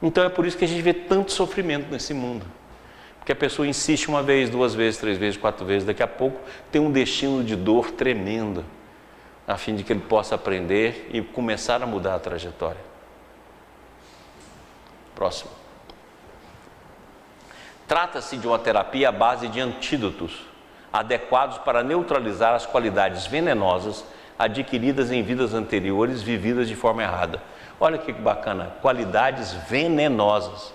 Então é por isso que a gente vê tanto sofrimento nesse mundo. Porque a pessoa insiste uma vez, duas vezes, três vezes, quatro vezes, daqui a pouco tem um destino de dor tremendo, a fim de que ele possa aprender e começar a mudar a trajetória. Próximo. Trata-se de uma terapia à base de antídotos, adequados para neutralizar as qualidades venenosas adquiridas em vidas anteriores, vividas de forma errada. Olha que bacana, qualidades venenosas.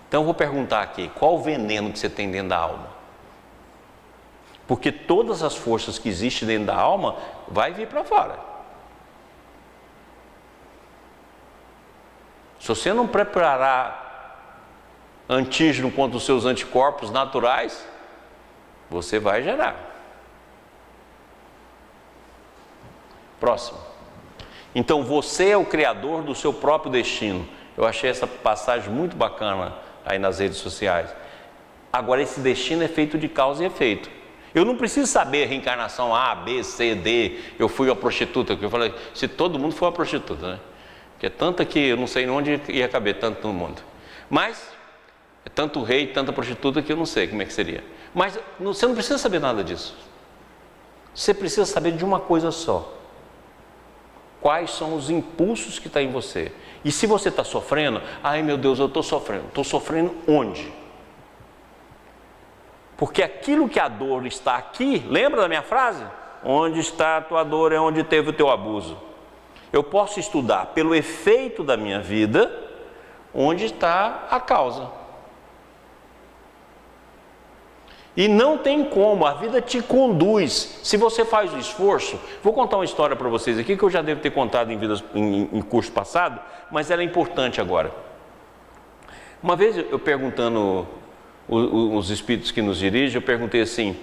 Então eu vou perguntar aqui, qual o veneno que você tem dentro da alma? Porque todas as forças que existem dentro da alma vai vir para fora. Se você não preparar antígeno contra os seus anticorpos naturais, você vai gerar. Próximo. Então você é o criador do seu próprio destino. Eu achei essa passagem muito bacana aí nas redes sociais. Agora esse destino é feito de causa e efeito. Eu não preciso saber a reencarnação A, B, C, D. Eu fui uma prostituta, que eu falei, se todo mundo for uma prostituta, né? Porque é tanta que eu não sei onde ia caber tanto no mundo. Mas é tanto rei, tanta prostituta que eu não sei como é que seria. Mas você não precisa saber nada disso. Você precisa saber de uma coisa só. Quais são os impulsos que estão em você? E se você está sofrendo, ai meu Deus, eu estou sofrendo. Estou sofrendo onde? Porque aquilo que a dor está aqui, lembra da minha frase? Onde está a tua dor é onde teve o teu abuso. Eu posso estudar pelo efeito da minha vida, onde está a causa. E não tem como, a vida te conduz. Se você faz o esforço, vou contar uma história para vocês aqui, que eu já devo ter contado em curso passado, mas ela é importante agora. Uma vez eu perguntando os espíritos que nos dirigem, eu perguntei assim,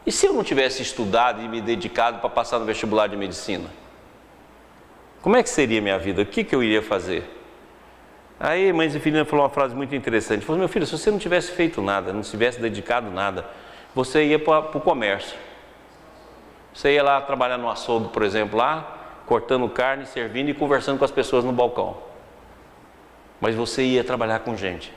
e se eu não tivesse estudado e me dedicado para passar no vestibular de medicina? Como é que seria a minha vida? O que eu iria fazer? Aí mãe Zefirina falou uma frase muito interessante, falou, meu filho, se você não tivesse feito nada, não tivesse dedicado nada, você ia para o comércio. Você ia lá trabalhar no açougue, por exemplo, lá, cortando carne, servindo e conversando com as pessoas no balcão. Mas você ia trabalhar com gente.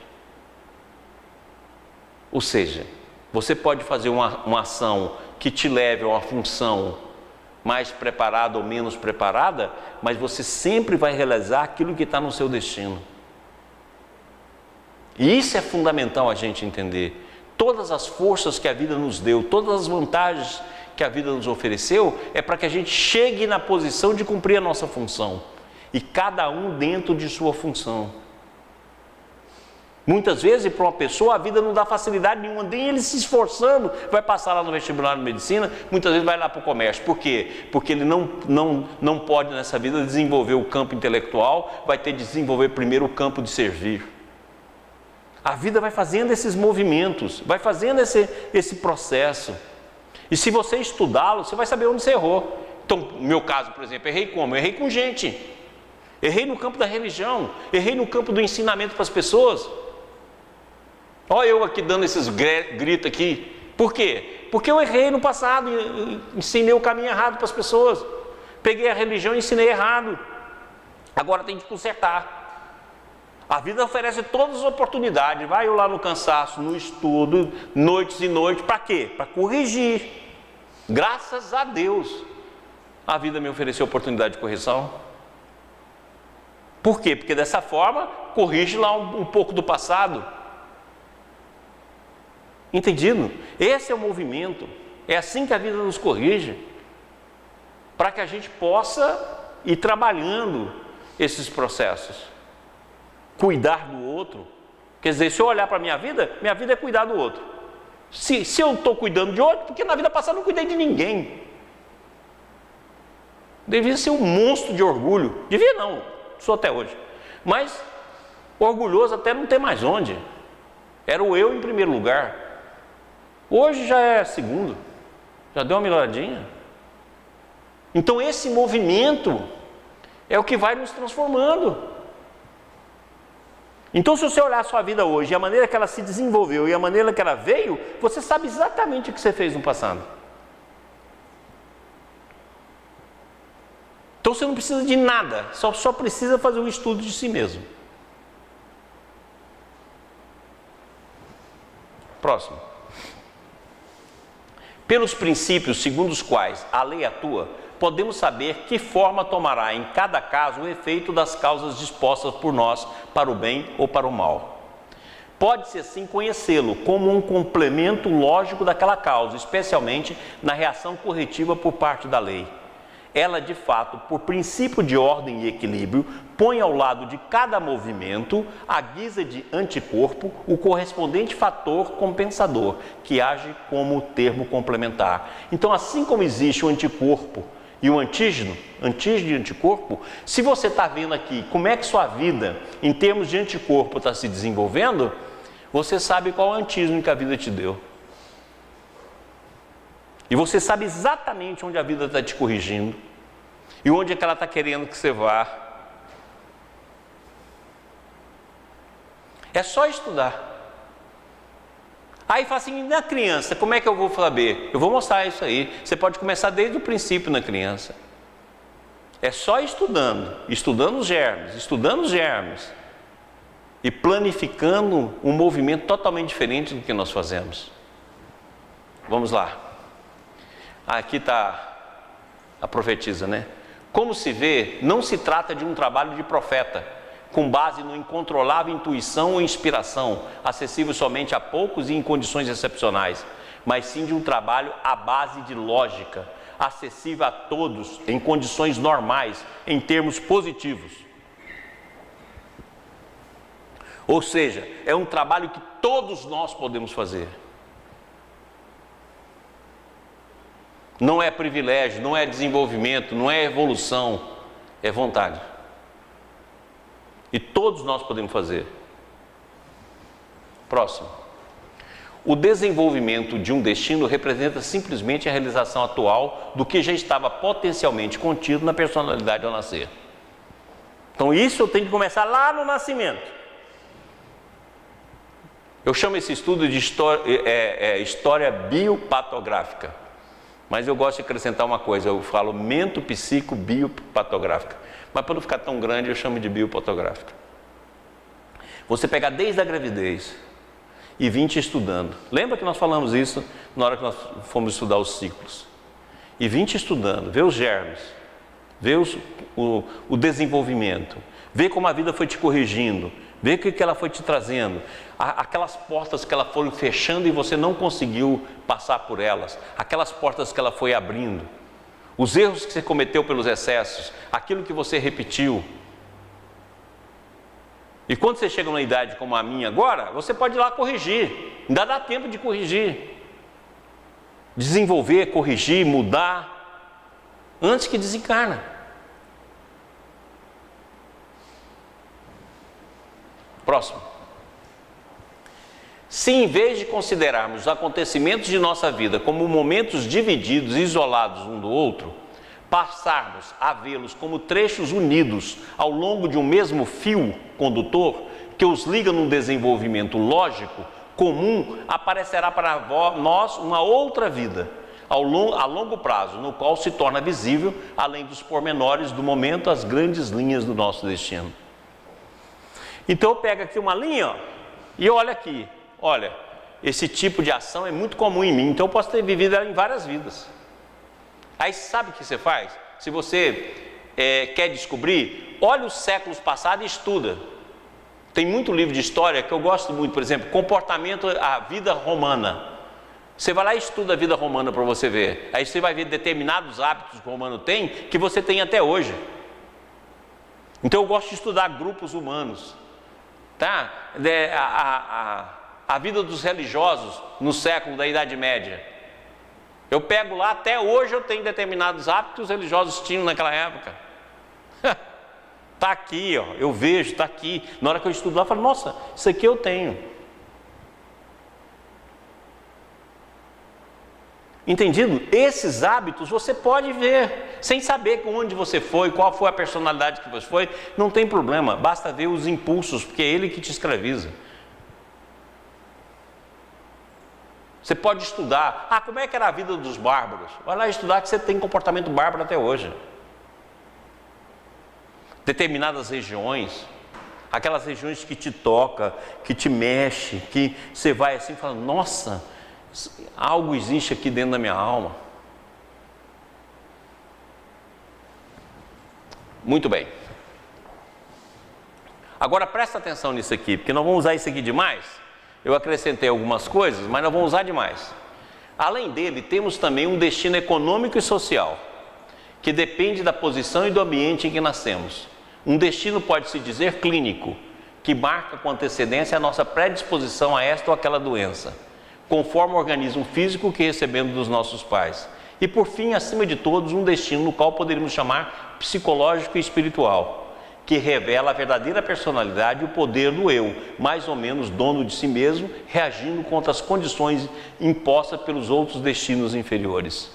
Ou seja, você pode fazer uma ação que te leve a uma função mais preparada ou menos preparada, mas você sempre vai realizar aquilo que está no seu destino. E isso é fundamental a gente entender. Todas as forças que a vida nos deu, todas as vantagens que a vida nos ofereceu, é para que a gente chegue na posição de cumprir a nossa função. E cada um dentro de sua função. Muitas vezes, para uma pessoa, a vida não dá facilidade nenhuma, nem ele se esforçando, vai passar lá no vestibular de medicina, muitas vezes vai lá para o comércio. Por quê? Porque ele não pode nessa vida desenvolver o campo intelectual, vai ter de desenvolver primeiro o campo de servir. A vida vai fazendo esses movimentos, vai fazendo esse processo. E se você estudá-lo, você vai saber onde você errou. Então, no meu caso, por exemplo, errei como? Errei com gente. Errei no campo da religião, errei no campo do ensinamento para as pessoas. Olha eu aqui dando esses gritos aqui. Por quê? Porque eu errei no passado, ensinei o caminho errado para as pessoas. Peguei a religião e ensinei errado. Agora tem que consertar. A vida oferece todas as oportunidades. Vai eu lá no cansaço, no estudo, noites e noites. Para quê? Para corrigir. Graças a Deus, a vida me ofereceu oportunidade de correção. Por quê? Porque dessa forma, corrige lá um pouco do passado. Entendido? Esse é o movimento. É assim que a vida nos corrige. Para que a gente possa ir trabalhando esses processos. Cuidar do outro. Quer dizer, se eu olhar para a minha vida é cuidar do outro. Se eu estou cuidando de outro, porque na vida passada eu não cuidei de ninguém. Devia ser um monstro de orgulho. Devia não, sou até hoje. Mas orgulhoso até não ter mais onde. Era o eu em primeiro lugar. Hoje já é segundo. Já deu uma melhoradinha. Então esse movimento é o que vai nos transformando. Então se você olhar a sua vida hoje, e a maneira que ela se desenvolveu e a maneira que ela veio, você sabe exatamente o que você fez no passado. Então você não precisa de nada, só precisa fazer um estudo de si mesmo. Próximo. Pelos princípios segundo os quais a lei atua, podemos saber que forma tomará em cada caso o efeito das causas dispostas por nós para o bem ou para o mal. Pode-se assim conhecê-lo como um complemento lógico daquela causa, especialmente na reação corretiva por parte da lei. Ela, de fato, por princípio de ordem e equilíbrio, põe ao lado de cada movimento, à guisa de anticorpo, o correspondente fator compensador, que age como termo complementar. Então, assim como existe o anticorpo e o antígeno e anticorpo, se você está vendo aqui como é que sua vida, em termos de anticorpo, está se desenvolvendo, você sabe qual é o antígeno que a vida te deu. E você sabe exatamente onde a vida está te corrigindo e onde é que ela está querendo que você vá. É só estudar. Aí fala assim, na criança, como é que eu vou saber? Eu vou mostrar isso aí. Você pode começar desde o princípio na criança. É só estudando os germes e planificando um movimento totalmente diferente do que nós fazemos. Vamos lá. Aqui está a profetisa, né? Como se vê, não se trata de um trabalho de profeta, com base no incontrolável intuição ou inspiração, acessível somente a poucos e em condições excepcionais, mas sim de um trabalho à base de lógica, acessível a todos em condições normais, em termos positivos. Ou seja, é um trabalho que todos nós podemos fazer. Não é privilégio, não é desenvolvimento, não é evolução, é vontade. E todos nós podemos fazer. Próximo. O desenvolvimento de um destino representa simplesmente a realização atual do que já estava potencialmente contido na personalidade ao nascer. Então isso eu tenho que começar lá no nascimento. Eu chamo esse estudo de história biopatográfica. Mas eu gosto de acrescentar uma coisa, eu falo mento-psico-biopatográfica. Mas para não ficar tão grande, eu chamo de biopatográfica. Você pegar desde a gravidez e vir te estudando. Lembra que nós falamos isso na hora que nós fomos estudar os ciclos? E vir te estudando, ver os germes, ver o desenvolvimento, ver como a vida foi te corrigindo, ver o que ela foi te trazendo, aquelas portas que ela foi fechando e você não conseguiu passar por elas, aquelas portas que ela foi abrindo, os erros que você cometeu pelos excessos, aquilo que você repetiu. E quando você chega numa idade como a minha agora, você pode ir lá corrigir, ainda dá tempo de corrigir, desenvolver, corrigir, mudar, antes que desencarna. Próximo. Se em vez de considerarmos os acontecimentos de nossa vida como momentos divididos e isolados um do outro, passarmos a vê-los como trechos unidos ao longo de um mesmo fio condutor que os liga num desenvolvimento lógico comum, aparecerá para nós uma outra vida a longo prazo, no qual se torna visível, além dos pormenores do momento, as grandes linhas do nosso destino. Então eu pego aqui uma linha, ó, e olha aqui, olha, esse tipo de ação é muito comum em mim, então eu posso ter vivido ela em várias vidas. Aí sabe o que você faz? Se você quer descobrir, olha os séculos passados e estuda. Tem muito livro de história que eu gosto muito, por exemplo, comportamento, a vida romana. Você vai lá e estuda a vida romana para você ver. Aí você vai ver determinados hábitos que o romano tem, que você tem até hoje. Então eu gosto de estudar grupos humanos. Tá? A vida dos religiosos no século da Idade Média. Eu pego lá, até hoje eu tenho determinados hábitos que os religiosos tinham naquela época. Está aqui, ó, eu vejo, está aqui. Na hora que eu estudo lá, eu falo, nossa, isso aqui eu tenho. Entendido? Esses hábitos você pode ver, sem saber onde você foi, qual foi a personalidade que você foi, não tem problema, basta ver os impulsos, porque é ele que te escraviza. Você pode estudar, como é que era a vida dos bárbaros? Vai lá estudar que você tem comportamento bárbaro até hoje. Determinadas regiões, aquelas regiões que te toca, que te mexe, que você vai assim e fala, nossa, algo existe aqui dentro da minha alma. Muito bem. Agora presta atenção nisso aqui, porque nós vamos usar isso aqui demais. Eu acrescentei algumas coisas, mas nós vamos usar demais. Além dele, temos também um destino econômico e social, que depende da posição e do ambiente em que nascemos. Um destino pode-se dizer clínico, que marca com antecedência a nossa predisposição a esta ou aquela doença, conforme o organismo físico que recebemos dos nossos pais. E por fim, acima de todos, um destino no qual poderíamos chamar psicológico e espiritual, que revela a verdadeira personalidade e o poder do eu, mais ou menos dono de si mesmo, reagindo contra as condições impostas pelos outros destinos inferiores.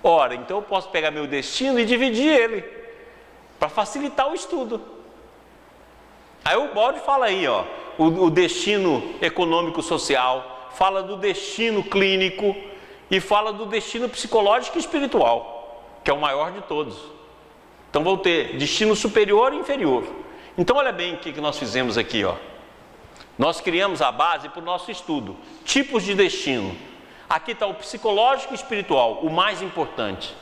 Ora, então eu posso pegar meu destino e dividir ele, para facilitar o estudo. Aí o Balde fala aí, ó, o destino econômico-social, fala do destino clínico e fala do destino psicológico e espiritual, que é o maior de todos. Então vou ter destino superior e inferior. Então olha bem o que nós fizemos aqui, ó. Nós criamos a base para o nosso estudo. Tipos de destino. Aqui está o psicológico e espiritual, o mais importante.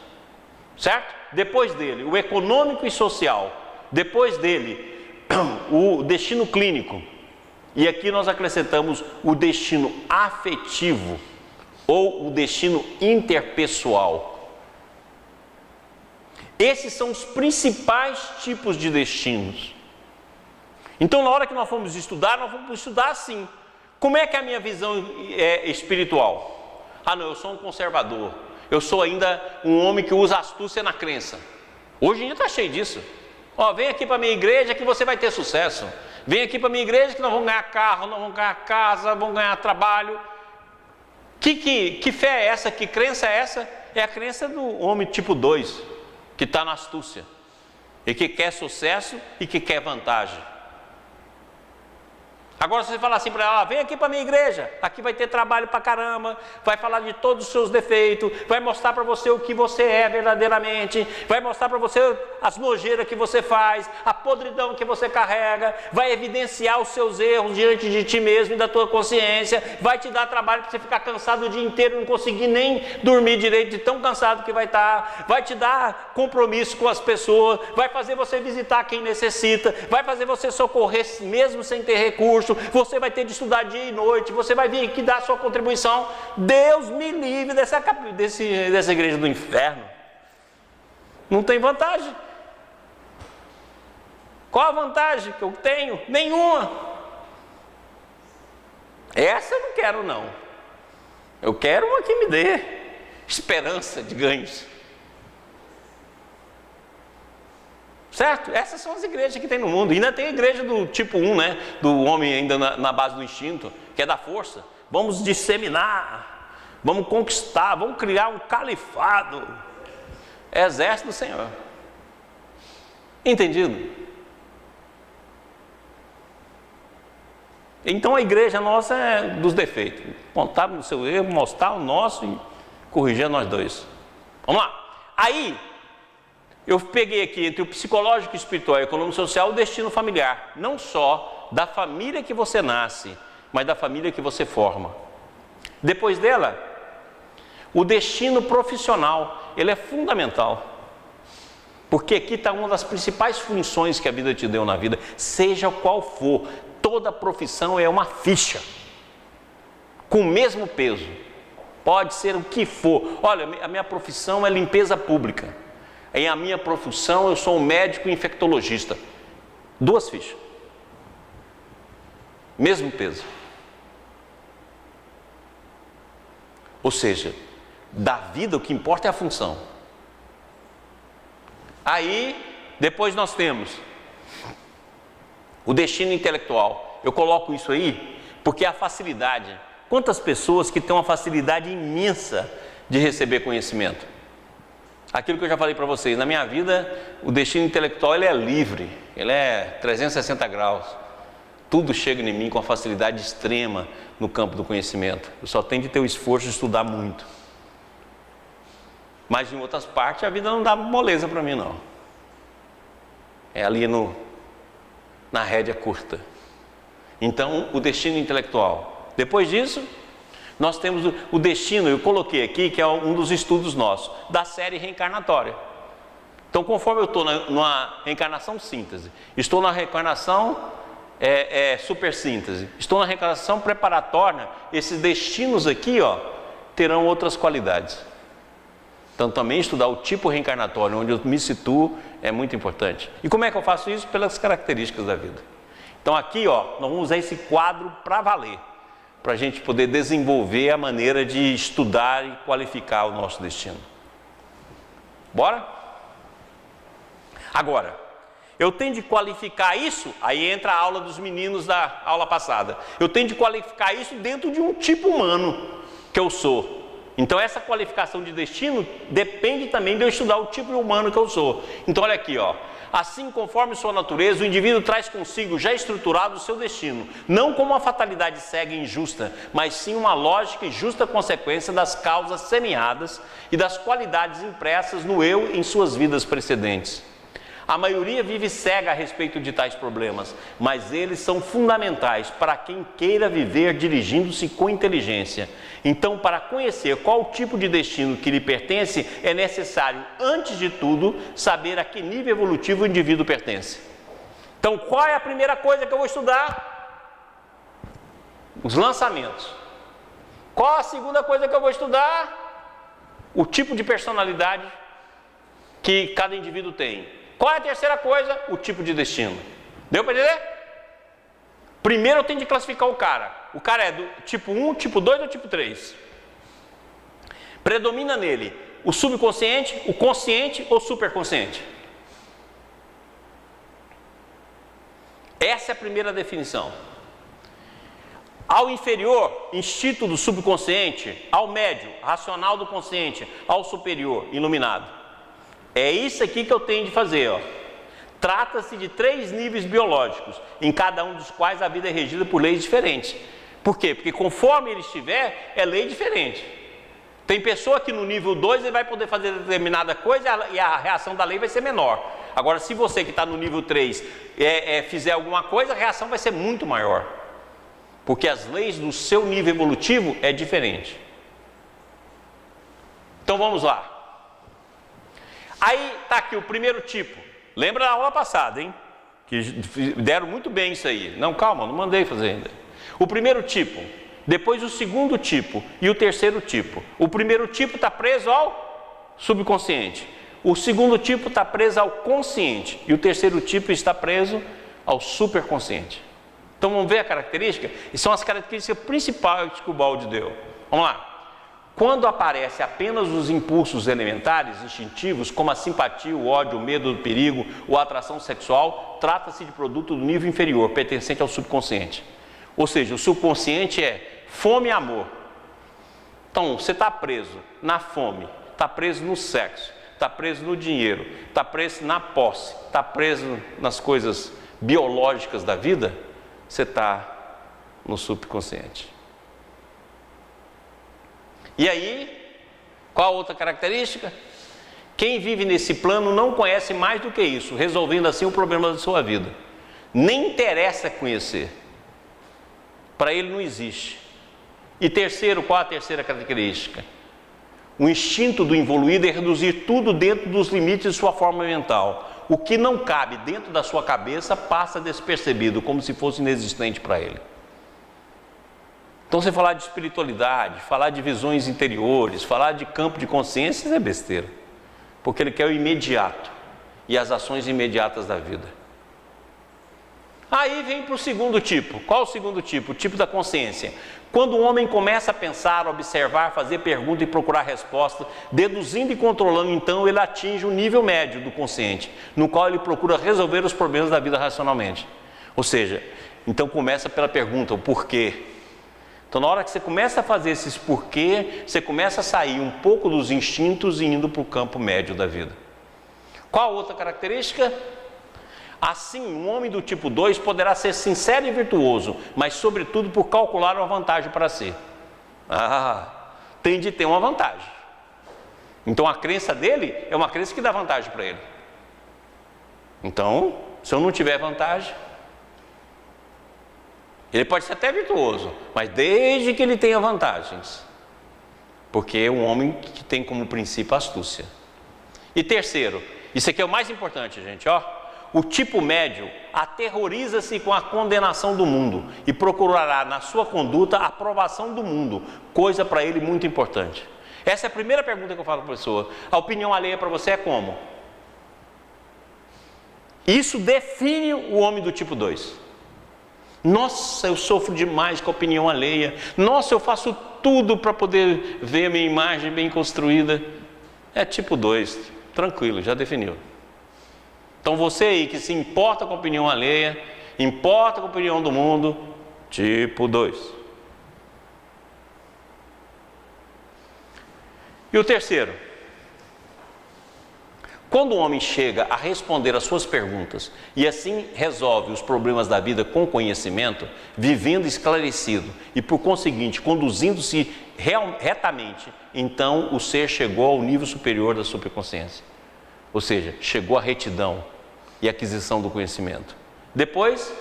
Certo? Depois dele, o econômico e social. Depois dele, o destino clínico. E aqui nós acrescentamos o destino afetivo ou o destino interpessoal. Esses são os principais tipos de destinos. Então, na hora que nós vamos estudar assim. Como é que é a minha visão espiritual? Ah, não, eu sou um conservador. Eu sou ainda um homem que usa astúcia na crença. Hoje em dia está cheio disso. Ó, vem aqui para a minha igreja que você vai ter sucesso. Vem aqui para a minha igreja que nós vamos ganhar carro, nós vamos ganhar casa, vamos ganhar trabalho. Que fé é essa? Que crença é essa? É a crença do homem tipo 2, que está na astúcia. E que quer sucesso e que quer vantagem. Agora você fala assim para ela, vem aqui para a minha igreja, aqui vai ter trabalho para caramba, vai falar de todos os seus defeitos, vai mostrar para você o que você é verdadeiramente, vai mostrar para você as nojeiras que você faz, a podridão que você carrega, vai evidenciar os seus erros diante de ti mesmo e da tua consciência, vai te dar trabalho para você ficar cansado o dia inteiro e não conseguir nem dormir direito de tão cansado que vai estar, vai te dar compromisso com as pessoas, vai fazer você visitar quem necessita, vai fazer você socorrer mesmo sem ter recurso, você vai ter de estudar dia e noite, você vai vir aqui dar a sua contribuição. Deus me livre dessa igreja do inferno. Não tem vantagem. Qual a vantagem que eu tenho? Nenhuma. Essa eu não quero não. Eu quero uma que me dê esperança de ganhos. Certo? Essas são as igrejas que tem no mundo. E ainda tem a igreja do tipo 1, né? Do homem ainda na base do instinto, que é da força. Vamos disseminar, vamos conquistar, vamos criar um califado. Exército do Senhor. Entendido? Então a igreja nossa é dos defeitos. Contar no seu erro, mostrar o nosso e corrigir nós dois. Vamos lá. Aí, eu peguei aqui entre o psicológico, espiritual e econômico social o destino familiar. Não só da família que você nasce, mas da família que você forma. Depois dela, o destino profissional, ele é fundamental. Porque aqui está uma das principais funções que a vida te deu na vida, seja qual for. Toda profissão é uma ficha, com o mesmo peso. Pode ser o que for. Olha, a minha profissão é limpeza pública. Em a minha profissão eu sou um médico infectologista. 2 fichas. Mesmo peso. Ou seja, da vida o que importa é a função. Aí, depois nós temos o destino intelectual. Eu coloco isso aí porque a facilidade. Quantas pessoas que têm uma facilidade imensa de receber conhecimento? Aquilo que eu já falei para vocês, na minha vida, o destino intelectual ele é livre, ele é 360 graus. Tudo chega em mim com uma facilidade extrema no campo do conhecimento. Eu só tenho de ter o esforço de estudar muito. Mas em outras partes a vida não dá moleza para mim não. É ali na rédea curta. Então, o destino intelectual. Depois disso, nós temos o destino, eu coloquei aqui, que é um dos estudos nossos, da série reencarnatória. Então, conforme eu estou numa reencarnação síntese, estou na reencarnação supersíntese, estou na reencarnação preparatória, esses destinos aqui, ó, terão outras qualidades. Então, também estudar o tipo reencarnatório, onde eu me situo, é muito importante. E como é que eu faço isso? Pelas características da vida. Então, aqui, ó, nós vamos usar esse quadro para valer, para a gente poder desenvolver a maneira de estudar e qualificar o nosso destino. Bora? Agora, eu tenho de qualificar isso, aí entra a aula dos meninos da aula passada. Eu tenho de qualificar isso dentro de um tipo humano que eu sou. Então essa qualificação de destino depende também de eu estudar o tipo humano que eu sou. Então olha aqui, ó. Assim, conforme sua natureza, o indivíduo traz consigo já estruturado o seu destino, não como uma fatalidade cega e injusta, mas sim uma lógica e justa consequência das causas semeadas e das qualidades impressas no eu em suas vidas precedentes. A maioria vive cega a respeito de tais problemas, mas eles são fundamentais para quem queira viver dirigindo-se com inteligência. Então, para conhecer qual tipo de destino que lhe pertence, é necessário, antes de tudo, saber a que nível evolutivo o indivíduo pertence. Então, qual é a primeira coisa que eu vou estudar? Os lançamentos. Qual a segunda coisa que eu vou estudar? O tipo de personalidade que cada indivíduo tem. Qual é a terceira coisa? O tipo de destino. Deu para entender? Primeiro eu tenho de classificar o cara. O cara é do tipo 1, tipo 2 ou tipo 3? Predomina nele o subconsciente, o consciente ou superconsciente? Essa é a primeira definição. Ao inferior, instinto do subconsciente, ao médio, racional do consciente, ao superior, iluminado. É isso aqui que eu tenho de fazer, ó. Trata-se de 3 níveis biológicos, em cada um dos quais a vida é regida por leis diferentes. Por quê? Porque conforme ele estiver, é lei diferente. Tem pessoa que no nível 2 ele vai poder fazer determinada coisa e a reação da lei vai ser menor. Agora, se você que está no nível 3 fizer alguma coisa, a reação vai ser muito maior. Porque as leis do seu nível evolutivo é diferente. Então vamos lá. Aí está aqui o primeiro tipo. Lembra da aula passada, hein? Que deram muito bem isso aí. Não, calma, não mandei fazer ainda. O primeiro tipo, depois o segundo tipo e o terceiro tipo. O primeiro tipo está preso ao subconsciente. O segundo tipo está preso ao consciente. E o terceiro tipo está preso ao superconsciente. Então vamos ver a característica? E são as características principais que o balde deu. Vamos lá. Quando aparecem apenas os impulsos elementares, instintivos, como a simpatia, o ódio, o medo do perigo ou a atração sexual, trata-se de produto do nível inferior, pertencente ao subconsciente. Ou seja, o subconsciente é fome e amor. Então, você está preso na fome, está preso no sexo, está preso no dinheiro, está preso na posse, está preso nas coisas biológicas da vida, você está no subconsciente. E aí, qual a outra característica? Quem vive nesse plano não conhece mais do que isso, resolvendo assim o problema da sua vida. Nem interessa conhecer. Para ele não existe. E terceiro, qual a terceira característica? O instinto do evoluído é reduzir tudo dentro dos limites de sua forma mental. O que não cabe dentro da sua cabeça passa despercebido, como se fosse inexistente para ele. Então, você falar de espiritualidade, falar de visões interiores, falar de campo de consciências é besteira. Porque ele quer o imediato e as ações imediatas da vida. Aí vem para o segundo tipo. Qual o segundo tipo? O tipo da consciência. Quando o homem começa a pensar, observar, fazer pergunta e procurar resposta, deduzindo e controlando, então ele atinge o nível médio do consciente, no qual ele procura resolver os problemas da vida racionalmente. Ou seja, então começa pela pergunta, o porquê. Então, na hora que você começa a fazer esses porquê, você começa a sair um pouco dos instintos e indo para o campo médio da vida. Qual a outra característica? Assim, um homem do tipo 2 poderá ser sincero e virtuoso, mas sobretudo por calcular uma vantagem para si. Tem de ter uma vantagem. Então, a crença dele é uma crença que dá vantagem para ele. Então, se eu não tiver vantagem, ele pode ser até virtuoso, mas desde que ele tenha vantagens. Porque é um homem que tem como princípio a astúcia. E terceiro, isso aqui é o mais importante, gente, ó. O tipo médio aterroriza-se com a condenação do mundo e procurará na sua conduta a aprovação do mundo, coisa para ele muito importante. Essa é a primeira pergunta que eu falo para a pessoa. A opinião alheia para você é como? Isso define o homem do tipo 2. Nossa, eu sofro demais com a opinião alheia. Nossa, eu faço tudo para poder ver a minha imagem bem construída. É tipo 2, tranquilo, já definiu. Então você aí que se importa com a opinião alheia, importa com a opinião do mundo, tipo 2. E o terceiro? Quando o homem chega a responder às suas perguntas e assim resolve os problemas da vida com conhecimento, vivendo esclarecido e por conseguinte conduzindo-se retamente, então o ser chegou ao nível superior da superconsciência. Ou seja, chegou à retidão e aquisição do conhecimento. Depois,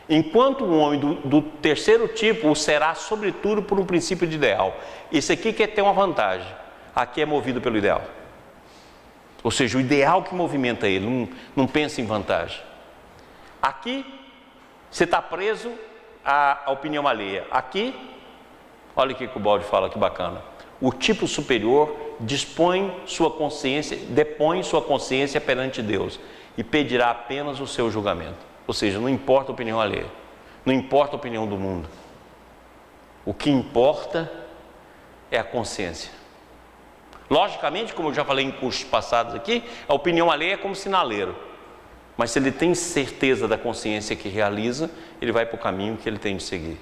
enquanto o homem do terceiro tipo o será sobretudo por um princípio de ideal. Esse aqui quer ter uma vantagem, aqui é movido pelo ideal. Ou seja, o ideal que movimenta ele, não pensa em vantagem. Aqui, você está preso à opinião alheia. Aqui, olha o que o Balde fala, que bacana. O tipo superior depõe sua consciência perante Deus e pedirá apenas o seu julgamento. Ou seja, não importa a opinião alheia, não importa a opinião do mundo. O que importa é a consciência. Logicamente, como eu já falei em cursos passados aqui, a opinião alheia é como sinaleiro. Mas se ele tem certeza da consciência que realiza, ele vai para o caminho que ele tem de seguir.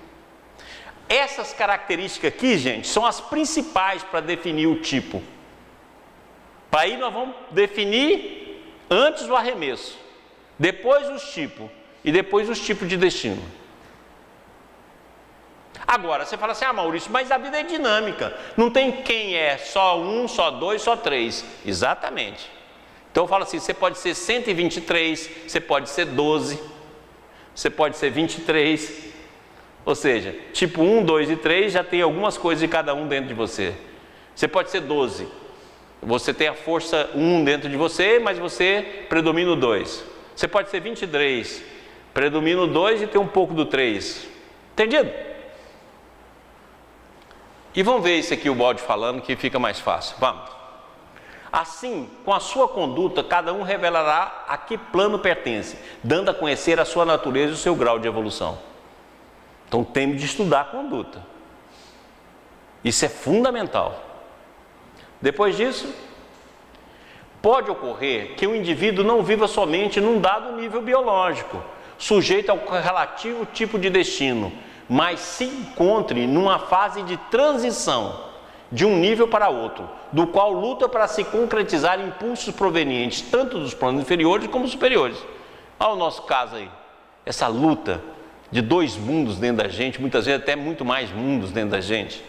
Essas características aqui, gente, são as principais para definir o tipo. Para aí nós vamos definir antes o arremesso, depois os tipos e depois os tipos de destino. Agora, você fala assim, Maurício, mas a vida é dinâmica, não tem quem é só um, só dois, só três. Exatamente. Então eu falo assim, você pode ser 123, você pode ser 12, você pode ser 23, ou seja, tipo 1, 2 e 3 já tem algumas coisas de cada um dentro de você. Você pode ser 12, você tem a força 1 dentro de você, mas você predomina o 2. Você pode ser 23, predomina o 2 e tem um pouco do 3. Entendido? E vamos ver isso aqui o Balde falando que fica mais fácil. Vamos. Assim, com a sua conduta, cada um revelará a que plano pertence, dando a conhecer a sua natureza e o seu grau de evolução. Então temos de estudar a conduta. Isso é fundamental. Depois disso, pode ocorrer que o indivíduo não viva somente num dado nível biológico, sujeito ao relativo tipo de destino, mas se encontre numa fase de transição de um nível para outro, do qual luta para se concretizar impulsos provenientes tanto dos planos inferiores como superiores. Olha o nosso caso aí, essa luta de dois mundos dentro da gente, muitas vezes até muito mais mundos dentro da gente.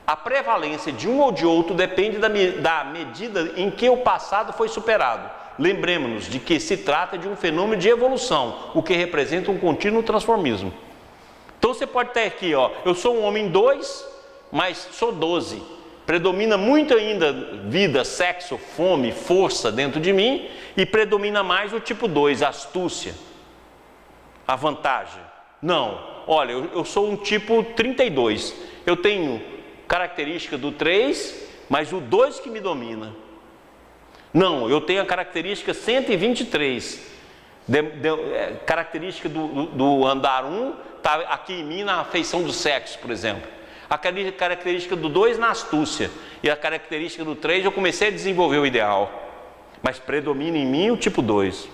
A prevalência de um ou de outro depende da medida em que o passado foi superado. Lembremos-nos de que se trata de um fenômeno de evolução, o que representa um contínuo transformismo. Então você pode ter aqui, eu sou um homem 2, mas sou 12. Predomina muito ainda vida, sexo, fome, força dentro de mim e predomina mais o tipo 2, a astúcia, a vantagem. Não, olha, eu sou um tipo 32, eu tenho característica do 3, mas o 2 que me domina. Não, eu tenho a característica 123, característica do andar 1, está aqui em mim na afeição do sexo, por exemplo. A característica do 2 na astúcia, e a característica do 3 eu comecei a desenvolver o ideal, mas predomina em mim o tipo 2.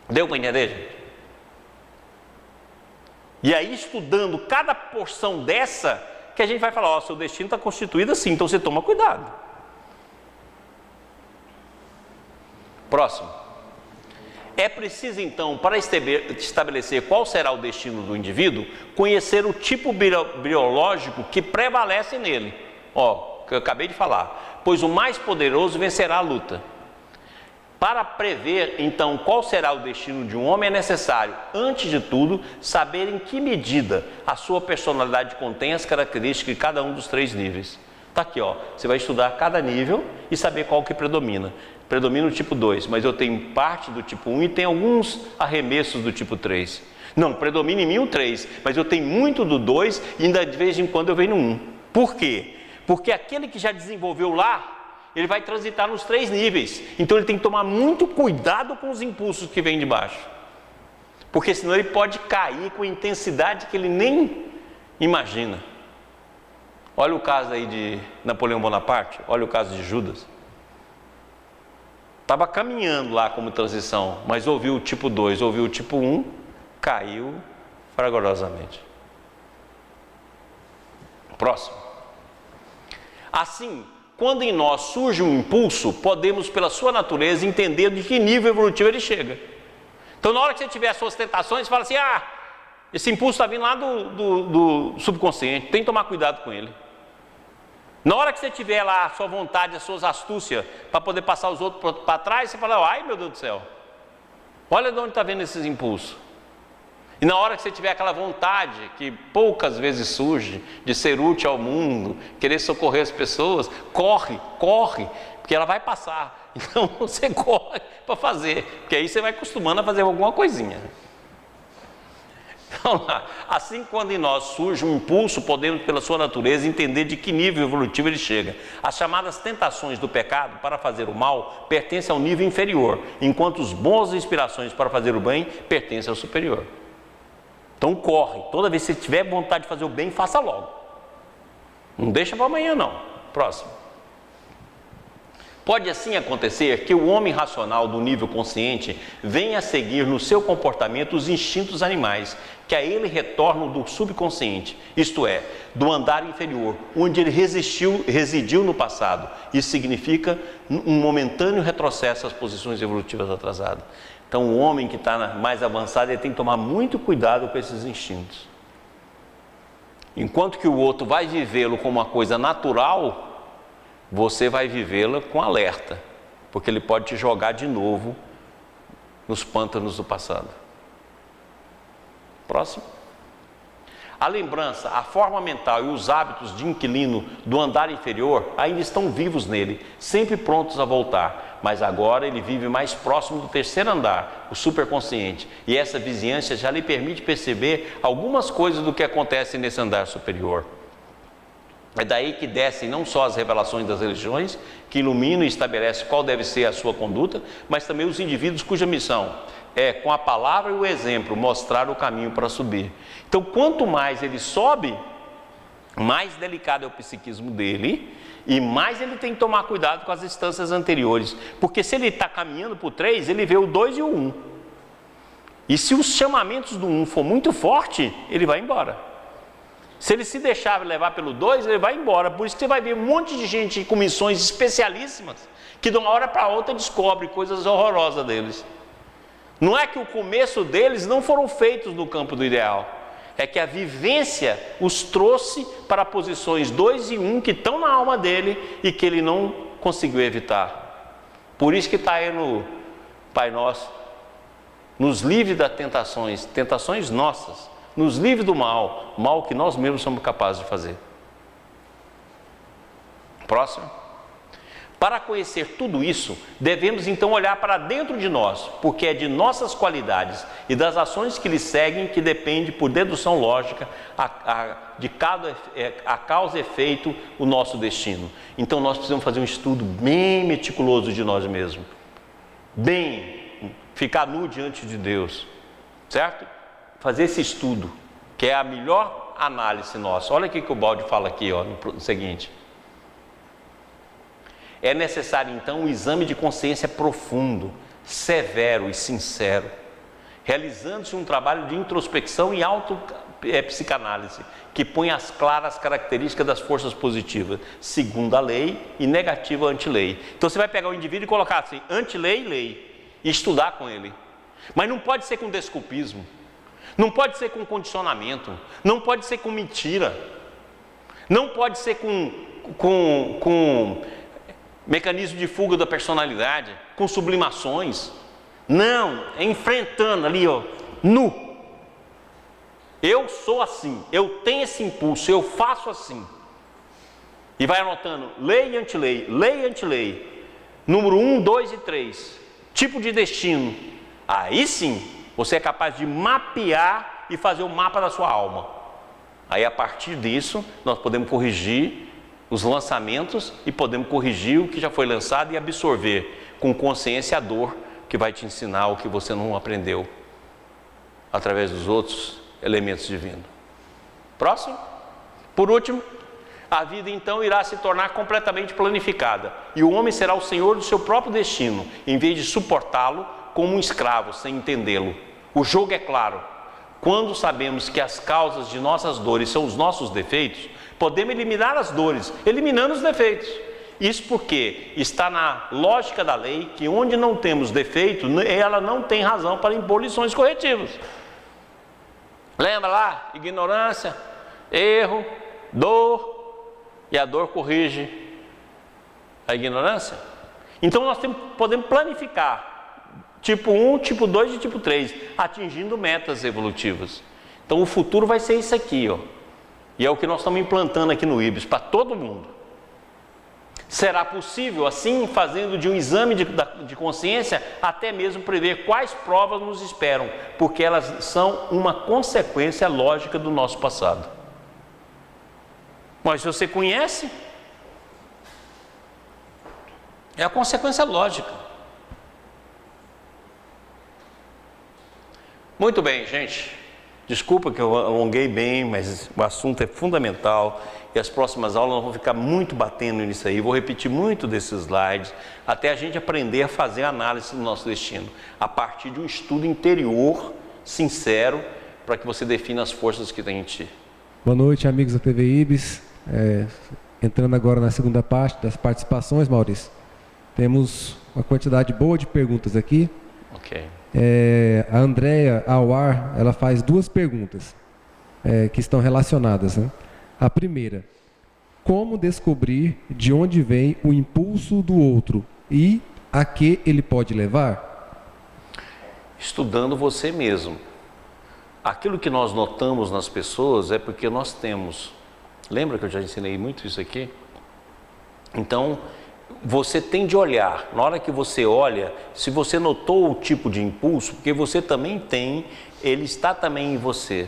Deu para entender, gente? E aí, estudando cada porção dessa, que a gente vai falar, seu destino está constituído assim, então você toma cuidado. Próximo. É preciso então, para estabelecer qual será o destino do indivíduo, conhecer o tipo biológico que prevalece nele. Que eu acabei de falar. Pois o mais poderoso vencerá a luta. Para prever então qual será o destino de um homem é necessário, antes de tudo, saber em que medida a sua personalidade contém as características de cada um dos 3 níveis. Está aqui, você vai estudar cada nível e saber qual que predomina. Predomina o tipo 2, mas eu tenho parte do tipo 1 e tem alguns arremessos do tipo 3. Não, predomina em mim o 3, mas eu tenho muito do 2 e ainda de vez em quando eu venho no 1. Por quê? Porque aquele que já desenvolveu lá, ele vai transitar nos 3 níveis. Então ele tem que tomar muito cuidado com os impulsos que vêm de baixo. Porque senão ele pode cair com intensidade que ele nem imagina. Olha o caso aí de Napoleão Bonaparte, olha o caso de Judas. Estava caminhando lá como transição, mas ouviu o tipo 2, ouviu o tipo 1, caiu fragorosamente. Próximo. Assim, quando em nós surge um impulso, podemos, pela sua natureza, entender de que nível evolutivo ele chega. Então, na hora que você tiver as suas tentações, você fala assim, esse impulso está vindo lá do subconsciente, tem que tomar cuidado com ele. Na hora que você tiver lá a sua vontade, as suas astúcias, para poder passar os outros para trás, você fala, ai meu Deus do céu, olha de onde está vindo esses impulsos. E na hora que você tiver aquela vontade, que poucas vezes surge, de ser útil ao mundo, querer socorrer as pessoas, corre, porque ela vai passar. Então você corre para fazer, porque aí você vai acostumando a fazer alguma coisinha. Então, assim, quando em nós surge um impulso, podemos, pela sua natureza, entender de que nível evolutivo ele chega. As chamadas tentações do pecado para fazer o mal pertencem ao nível inferior, enquanto os bons inspirações para fazer o bem pertencem ao superior. Então corre, toda vez que você tiver vontade de fazer o bem, faça logo. Não deixa para amanhã não. Próximo. Pode assim acontecer que o homem racional do nível consciente venha a seguir no seu comportamento os instintos animais, que a ele retornam do subconsciente, isto é, do andar inferior, onde ele residiu no passado. Isso significa um momentâneo retrocesso às posições evolutivas atrasadas. Então o homem que está mais avançado, ele tem que tomar muito cuidado com esses instintos. Enquanto que o outro vai vivê-lo como uma coisa natural, você vai vivê-la com alerta, porque ele pode te jogar de novo nos pântanos do passado. Próximo. A lembrança, a forma mental e os hábitos de inquilino do andar inferior ainda estão vivos nele, sempre prontos a voltar, mas agora ele vive mais próximo do terceiro andar, o superconsciente, e essa vizinhança já lhe permite perceber algumas coisas do que acontece nesse andar superior. É daí que descem não só as revelações das religiões, que iluminam e estabelecem qual deve ser a sua conduta, mas também os indivíduos cuja missão é, com a palavra e o exemplo, mostrar o caminho para subir. Então, quanto mais ele sobe, mais delicado é o psiquismo dele e mais ele tem que tomar cuidado com as instâncias anteriores. Porque se ele está caminhando para o 3, ele vê o 2 e o 1. E se os chamamentos do 1 for muito forte, ele vai embora. Se ele se deixar levar pelo 2, ele vai embora. Por isso que você vai ver um monte de gente com missões especialíssimas que de uma hora para outra descobre coisas horrorosas deles. Não é que o começo deles não foram feitos no campo do ideal. É que a vivência os trouxe para posições 2 e 1 que estão na alma dele e que ele não conseguiu evitar. Por isso que está aí no Pai Nosso, nos livre das tentações, tentações nossas, nos livre do mal, mal que nós mesmos somos capazes de fazer. Próximo. Para conhecer tudo isso, devemos então olhar para dentro de nós, porque é de nossas qualidades e das ações que lhe seguem que depende, por dedução lógica, a causa e efeito, o nosso destino. Então nós precisamos fazer um estudo bem meticuloso de nós mesmos, bem, ficar nu diante de Deus, certo? Fazer esse estudo, que é a melhor análise nossa. Olha o que o Baldi fala aqui, ó, no seguinte. É necessário então um exame de consciência profundo, severo e sincero, realizando-se um trabalho de introspecção e autopsicanálise, que põe as claras características das forças positivas, segundo a lei, e negativa anti-lei. Então você vai pegar o indivíduo e colocar assim, anti-lei e lei, e estudar com ele. Mas não pode ser com desculpismo. Não pode ser com condicionamento, não pode ser com mentira, não pode ser com mecanismo de fuga da personalidade, com sublimações. Não, é enfrentando ali, ó, nu. Eu sou assim, eu tenho esse impulso, eu faço assim. E vai anotando lei e antilei, lei e antilei, número 1, 2 e 3, tipo de destino. Aí sim, você é capaz de mapear e fazer o mapa da sua alma. Aí a partir disso, nós podemos corrigir os lançamentos e podemos corrigir o que já foi lançado e absorver com consciência a dor que vai te ensinar o que você não aprendeu através dos outros elementos divinos. Próximo. Por último, a vida então irá se tornar completamente planificada e o homem será o senhor do seu próprio destino, em vez de suportá-lo como um escravo, sem entendê-lo. O jogo é claro. Quando sabemos que as causas de nossas dores são os nossos defeitos, podemos eliminar as dores, eliminando os defeitos. Isso porque está na lógica da lei que onde não temos defeito, ela não tem razão para impor lições corretivas. Lembra lá? Ignorância, erro, dor, e a dor corrige a ignorância. Então nós podemos planificar tipo 1, tipo 2 e tipo 3, atingindo metas evolutivas. Então o futuro vai ser isso aqui, ó. E é o que nós estamos implantando aqui no IBS, para todo mundo. Será possível, assim, fazendo de um exame de consciência, até mesmo prever quais provas nos esperam, porque elas são uma consequência lógica do nosso passado. Mas se você conhece, é a consequência lógica. Muito bem, gente. Desculpa que eu alonguei bem, mas o assunto é fundamental e as próximas aulas vão ficar muito batendo nisso aí. Vou repetir muito desses slides até a gente aprender a fazer a análise do nosso destino a partir de um estudo interior, sincero, para que você defina as forças que tem em ti. Boa noite, amigos da TV Ibis. Entrando agora na segunda parte das participações, Maurício. Temos uma quantidade boa de perguntas aqui. Ok. A Andréia Awar, ela faz duas perguntas que estão relacionadas, né? A primeira: como descobrir de onde vem o impulso do outro e a que ele pode levar? Estudando você mesmo. Aquilo que nós notamos nas pessoas é porque nós temos. Lembra que eu já ensinei muito isso aqui? Então, você tem de olhar. Na hora que você olha, se você notou o tipo de impulso, porque você também tem, ele está também em você.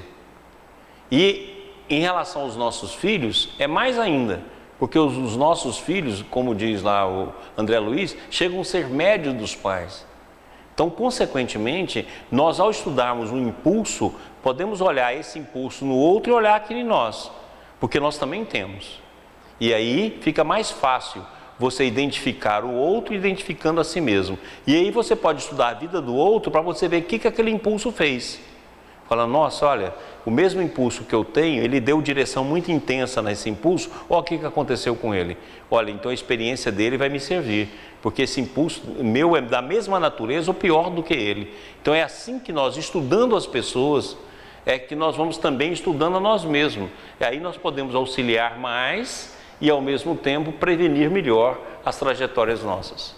E em relação aos nossos filhos, é mais ainda, porque os nossos filhos, como diz lá o André Luiz, chegam a ser médios dos pais. Então, consequentemente, nós ao estudarmos um impulso, podemos olhar esse impulso no outro e olhar aquele em nós, porque nós também temos. E aí fica mais fácil você identificar o outro identificando a si mesmo. E aí você pode estudar a vida do outro para você ver o que aquele impulso fez. Fala, nossa, olha, o mesmo impulso que eu tenho, ele deu direção muito intensa nesse impulso, olha o que aconteceu com ele. Olha, então a experiência dele vai me servir, porque esse impulso meu é da mesma natureza ou pior do que ele. Então é assim que nós, estudando as pessoas, é que nós vamos também estudando a nós mesmos. E aí nós podemos auxiliar mais e ao mesmo tempo prevenir melhor as trajetórias nossas.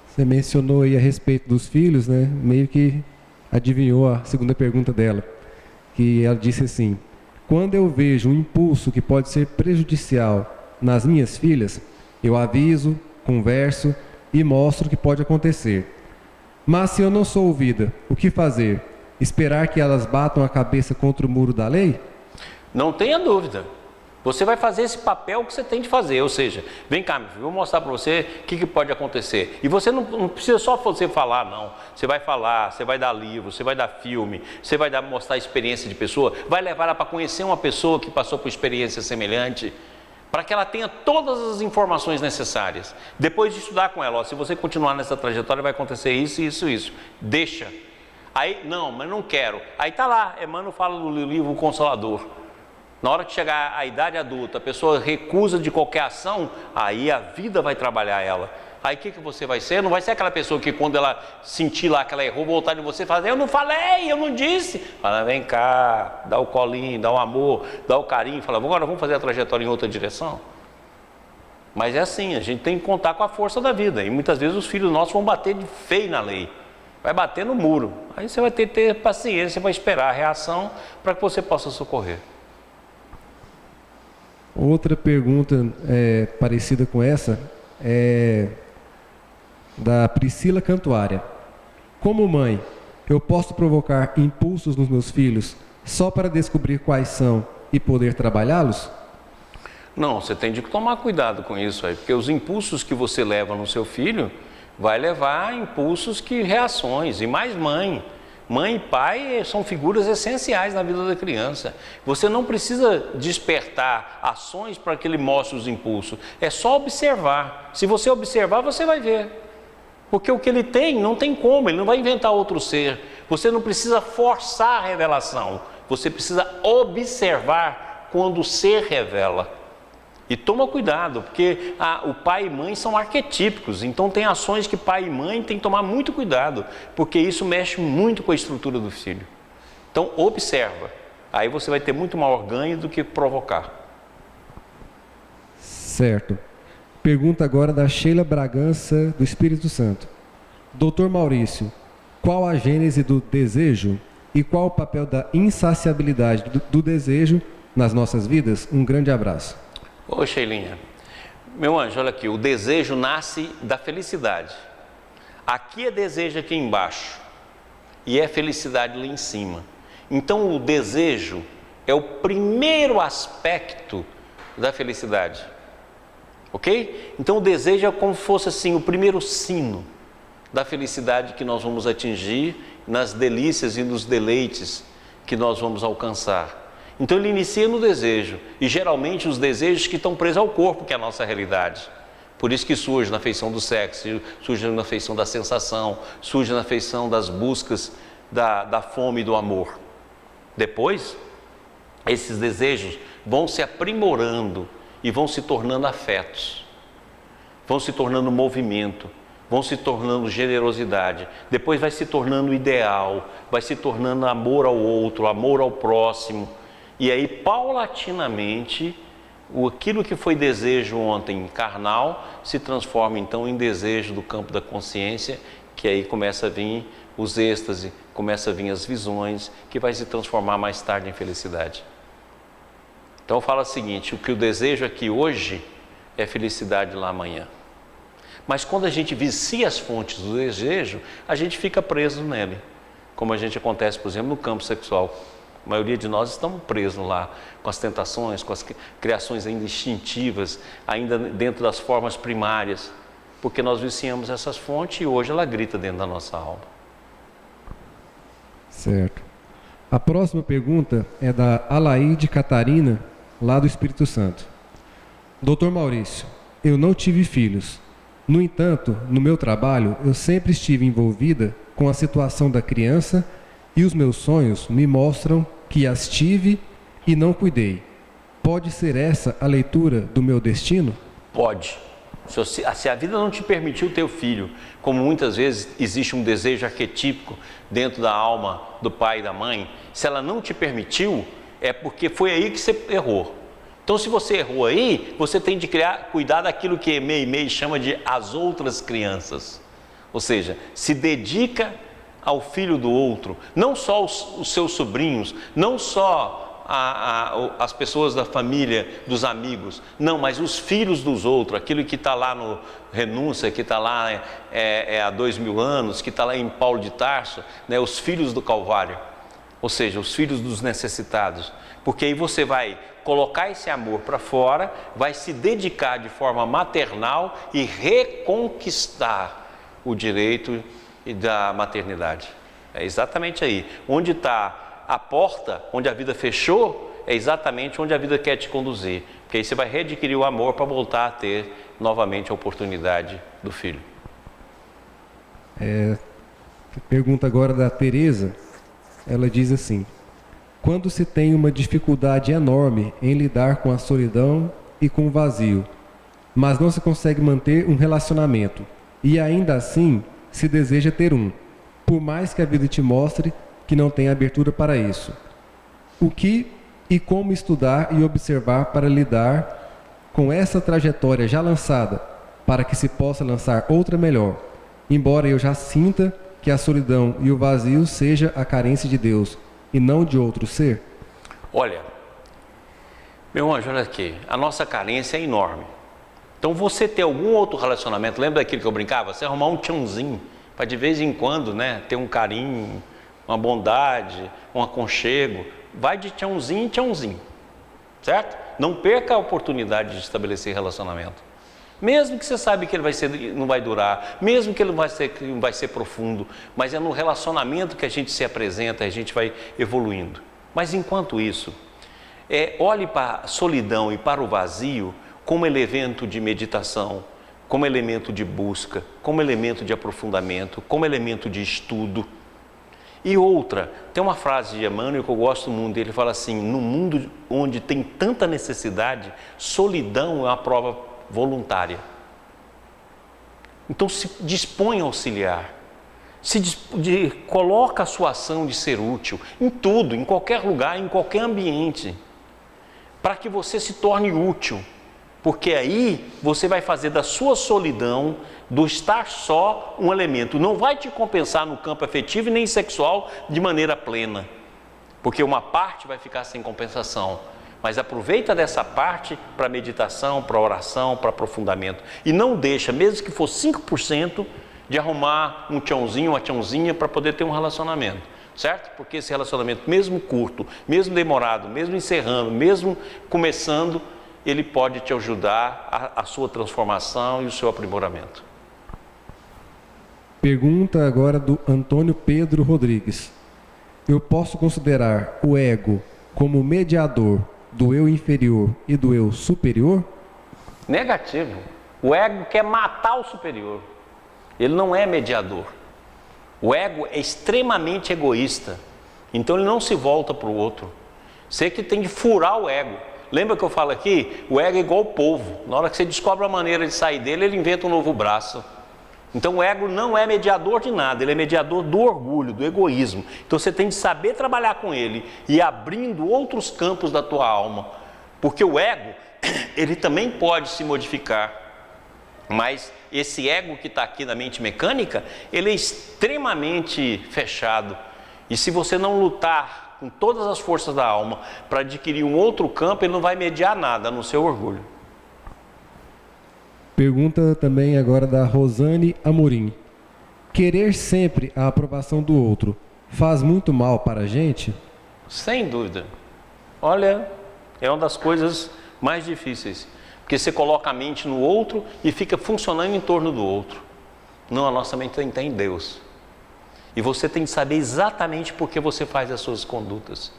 Você mencionou aí a respeito dos filhos, né? Meio que adivinhou a segunda pergunta dela, que ela disse assim: quando eu vejo um impulso que pode ser prejudicial nas minhas filhas, eu aviso, converso e mostro o que pode acontecer. Mas se eu não sou ouvida, o que fazer? Esperar que elas batam a cabeça contra o muro da lei? Não tenha dúvida. Você vai fazer esse papel que você tem de fazer, ou seja, vem cá, meu filho, vou mostrar para você o que pode acontecer. E você não precisa só você falar, não. Você vai falar, você vai dar livro, você vai dar filme, você vai mostrar a experiência de pessoa, vai levar ela para conhecer uma pessoa que passou por experiência semelhante, para que ela tenha todas as informações necessárias. Depois de estudar com ela, ó, se você continuar nessa trajetória vai acontecer isso, isso, isso. Deixa. Aí, não, mas não quero. Aí tá lá, Emmanuel fala no livro O Consolador. Na hora que chegar à idade adulta, a pessoa recusa de qualquer ação, aí a vida vai trabalhar ela. Aí o que você vai ser? Não vai ser aquela pessoa que quando ela sentir lá que ela errou, voltar de você e falar, eu não falei, eu não disse. Fala, vem cá, dá o colinho, dá o amor, dá o carinho. Fala, agora vamos fazer a trajetória em outra direção. Mas é assim, a gente tem que contar com a força da vida. E muitas vezes os filhos nossos vão bater de feio na lei. Vai bater no muro. Aí você vai ter que ter paciência para esperar a reação para que você possa socorrer. Outra pergunta parecida com essa é da Priscila Cantuária. Como mãe, eu posso provocar impulsos nos meus filhos só para descobrir quais são e poder trabalhá-los? Não, você tem de tomar cuidado com isso aí, porque os impulsos que você leva no seu filho vai levar a impulsos que reações, e mais mãe. Mãe e pai são figuras essenciais na vida da criança. Você não precisa despertar ações para que ele mostre os impulsos. É só observar. Se você observar, você vai ver. Porque o que ele tem, não tem como, ele não vai inventar outro ser. Você não precisa forçar a revelação. Você precisa observar quando o ser revela. E toma cuidado, porque o pai e mãe são arquetípicos, então tem ações que pai e mãe têm que tomar muito cuidado, porque isso mexe muito com a estrutura do filho. Então observa, aí você vai ter muito maior ganho do que provocar. Certo. Pergunta agora da Sheila Bragança, do Espírito Santo. Doutor Maurício, qual a gênese do desejo e qual o papel da insaciabilidade do desejo nas nossas vidas? Um grande abraço. Ô Sheilinha, Meu anjo, olha aqui, o desejo nasce da felicidade. Aqui é desejo aqui embaixo e é felicidade lá em cima. Então o desejo é o primeiro aspecto da felicidade, ok? Então o desejo é como se fosse assim, o primeiro sino da felicidade que nós vamos atingir nas delícias e nos deleites que nós vamos alcançar. Então ele inicia no desejo, e geralmente os desejos que estão presos ao corpo, que é a nossa realidade. Por isso que surge na feição do sexo, surge na feição da sensação, surge na feição das buscas da fome e do amor. Depois, esses desejos vão se aprimorando e vão se tornando afetos, vão se tornando movimento, vão se tornando generosidade, depois vai se tornando ideal, vai se tornando amor ao outro, amor ao próximo, e aí paulatinamente aquilo que foi desejo ontem carnal se transforma então em desejo do campo da consciência, que aí começa a vir os êxtases, começa a vir as visões, que vai se transformar mais tarde em felicidade. Então fala o seguinte, o que eu desejo aqui hoje é felicidade lá amanhã. Mas quando a gente vicia as fontes do desejo, a gente fica preso nele, como a gente acontece, por exemplo, no campo sexual. A maioria de nós estamos presos lá, com as tentações, com as criações ainda instintivas, ainda dentro das formas primárias, porque nós viciamos essas fontes e hoje ela grita dentro da nossa alma. Certo. A próxima pergunta é da Alaide Catarina, lá do Espírito Santo. Doutor Maurício, eu não tive filhos. No entanto, no meu trabalho, eu sempre estive envolvida com a situação da criança e os meus sonhos me mostram que as tive e não cuidei. Pode ser essa a leitura do meu destino? Pode. Se a vida não te permitiu ter o filho, como muitas vezes existe um desejo arquetípico dentro da alma do pai e da mãe, se ela não te permitiu, é porque foi aí que você errou. Então, se você errou aí, você tem de cuidar daquilo que Meimei chama de as outras crianças. Ou seja, se dedica ao filho do outro, não só os seus sobrinhos, não só as pessoas da família, dos amigos, não, mas os filhos dos outros, aquilo que está lá no Renúncia, que está lá há 2000 anos, que está lá em Paulo de Tarso, né, os filhos do Calvário, ou seja, os filhos dos necessitados, porque aí você vai colocar esse amor para fora, vai se dedicar de forma maternal e reconquistar o direito da maternidade. É exatamente aí. Onde está a porta, onde a vida fechou, é exatamente onde a vida quer te conduzir. Porque aí você vai readquirir o amor para voltar a ter novamente a oportunidade do filho. Pergunta agora da Tereza. Ela diz assim: quando se tem uma dificuldade enorme em lidar com a solidão e com o vazio, mas não se consegue manter um relacionamento, e ainda assim se deseja ter um, por mais que a vida te mostre que não tem abertura para isso. O que e como estudar e observar para lidar com essa trajetória já lançada, para que se possa lançar outra melhor, embora eu já sinta que a solidão e o vazio seja a carência de Deus e não de outro ser? Olha, meu anjo, olha aqui, a nossa carência é enorme. Então você ter algum outro relacionamento, lembra daquilo que eu brincava? Você arrumar um tchãozinho, para de vez em quando, né, ter um carinho, uma bondade, um aconchego, vai de tchãozinho em tchãozinho, certo? Não perca a oportunidade de estabelecer relacionamento. Mesmo que você sabe que ele não vai durar, mesmo que ele não vai ser profundo, mas é no relacionamento que a gente se apresenta, a gente vai evoluindo. Mas enquanto isso, olhe para a solidão e para o vazio como elemento de meditação, como elemento de busca, como elemento de aprofundamento, como elemento de estudo. E outra, tem uma frase de Emmanuel que eu gosto muito, ele fala assim: no mundo onde tem tanta necessidade, solidão é uma prova voluntária. Então se dispõe a auxiliar, coloca a sua ação de ser útil em tudo, em qualquer lugar, em qualquer ambiente, para que você se torne útil, porque aí você vai fazer da sua solidão, do estar só, um elemento. Não vai te compensar no campo afetivo e nem sexual de maneira plena, porque uma parte vai ficar sem compensação, Mas aproveita dessa parte para meditação, para oração, para aprofundamento. E não deixa, mesmo que for 5%, de arrumar um tchãozinho, uma tchãozinha para poder ter um relacionamento, certo? Porque esse relacionamento, mesmo curto, mesmo demorado, mesmo encerrando, mesmo começando, ele pode te ajudar a sua transformação e o seu aprimoramento. Pergunta agora do Antônio Pedro Rodrigues. Eu posso considerar o ego como mediador do eu inferior e do eu superior? Negativo. O ego quer matar o superior. Ele não é mediador. O ego é extremamente egoísta. Então ele não se volta para o outro. Você que tem de furar o ego. Lembra que eu falo aqui? O ego é igual o polvo. Na hora que você descobre a maneira de sair dele, ele inventa um novo braço. Então o ego não é mediador de nada, ele é mediador do orgulho, do egoísmo. Então você tem de saber trabalhar com ele e ir abrindo outros campos da tua alma. Porque o ego, ele também pode se modificar. Mas esse ego que está aqui na mente mecânica, ele é extremamente fechado. E se você não lutar com todas as forças da alma para adquirir um outro campo, ele não vai mediar nada no seu orgulho. Pergunta também agora da Rosane Amorim. Querer sempre a aprovação do outro faz muito mal para a gente? Sem dúvida. Olha, é uma das coisas mais difíceis. Porque você coloca a mente no outro e fica funcionando em torno do outro. Não, a nossa mente está em Deus. E você tem que saber exatamente por que você faz as suas condutas.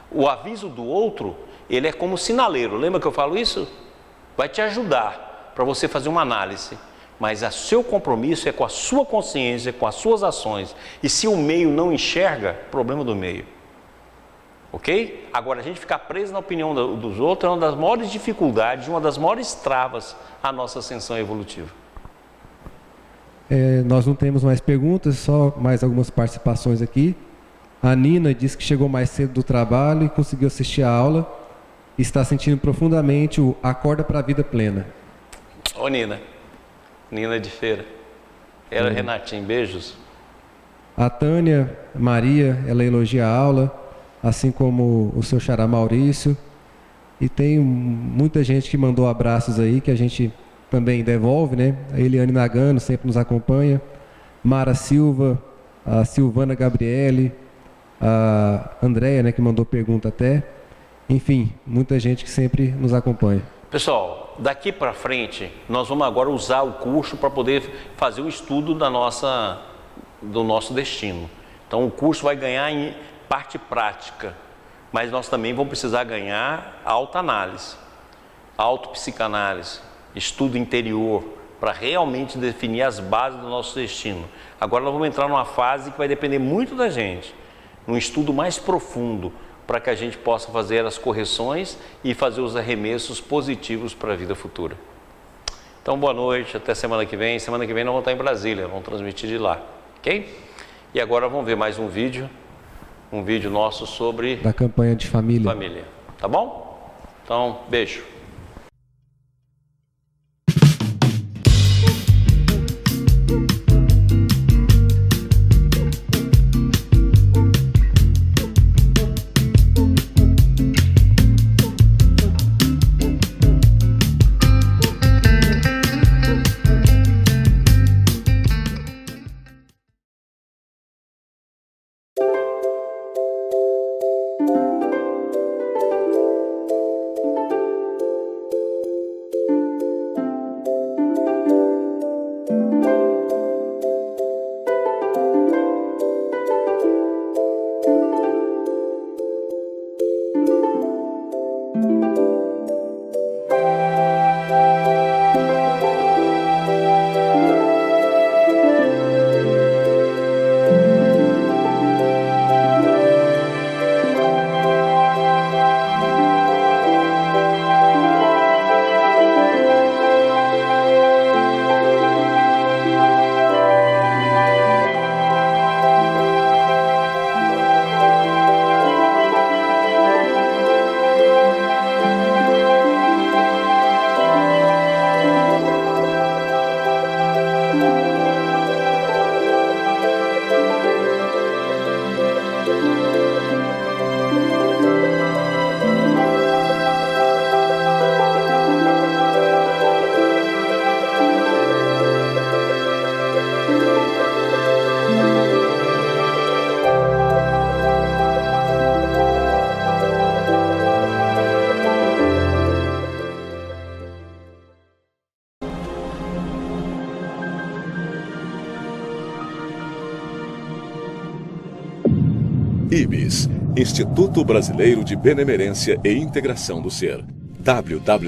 O aviso do outro, ele é como sinaleiro. Lembra que eu falo isso? Vai te ajudar para você fazer uma análise, mas o seu compromisso é com a sua consciência, com as suas ações. E se o meio não enxerga, problema do meio. Ok? Agora, a gente ficar preso na opinião dos outros é uma das maiores dificuldades, uma das maiores travas à nossa ascensão evolutiva. Nós não temos mais perguntas, só mais algumas participações aqui. A Nina disse que chegou mais cedo do trabalho e conseguiu assistir a aula. E está sentindo profundamente o Acorda para a Vida Plena. Ô Nina de Feira, ela Renatinho, beijos. A Tânia Maria, ela elogia a aula, assim como o seu xará Maurício, e tem muita gente que mandou abraços aí, que a gente também devolve, né? A Eliane Nagano sempre nos acompanha, Mara Silva, a Silvana Gabriele, a Andréia, né, que mandou pergunta até, enfim, muita gente que sempre nos acompanha. Pessoal, daqui para frente, nós vamos agora usar o curso para poder fazer o estudo do nosso destino. Então, o curso vai ganhar em parte prática, mas nós também vamos precisar ganhar autoanálise, autopsicanálise, estudo interior, para realmente definir as bases do nosso destino. Agora nós vamos entrar numa fase que vai depender muito da gente, num estudo mais profundo, para que a gente possa fazer as correções e fazer os arremessos positivos para a vida futura. Então, boa noite, até semana que vem. Semana que vem nós vamos estar em Brasília, vamos transmitir de lá, ok? E agora vamos ver mais um vídeo nosso sobre... Da campanha de família. Família, tá bom? Então, beijo. IBS, Instituto Brasileiro de Benemerência e Integração do Ser. www.ibis.org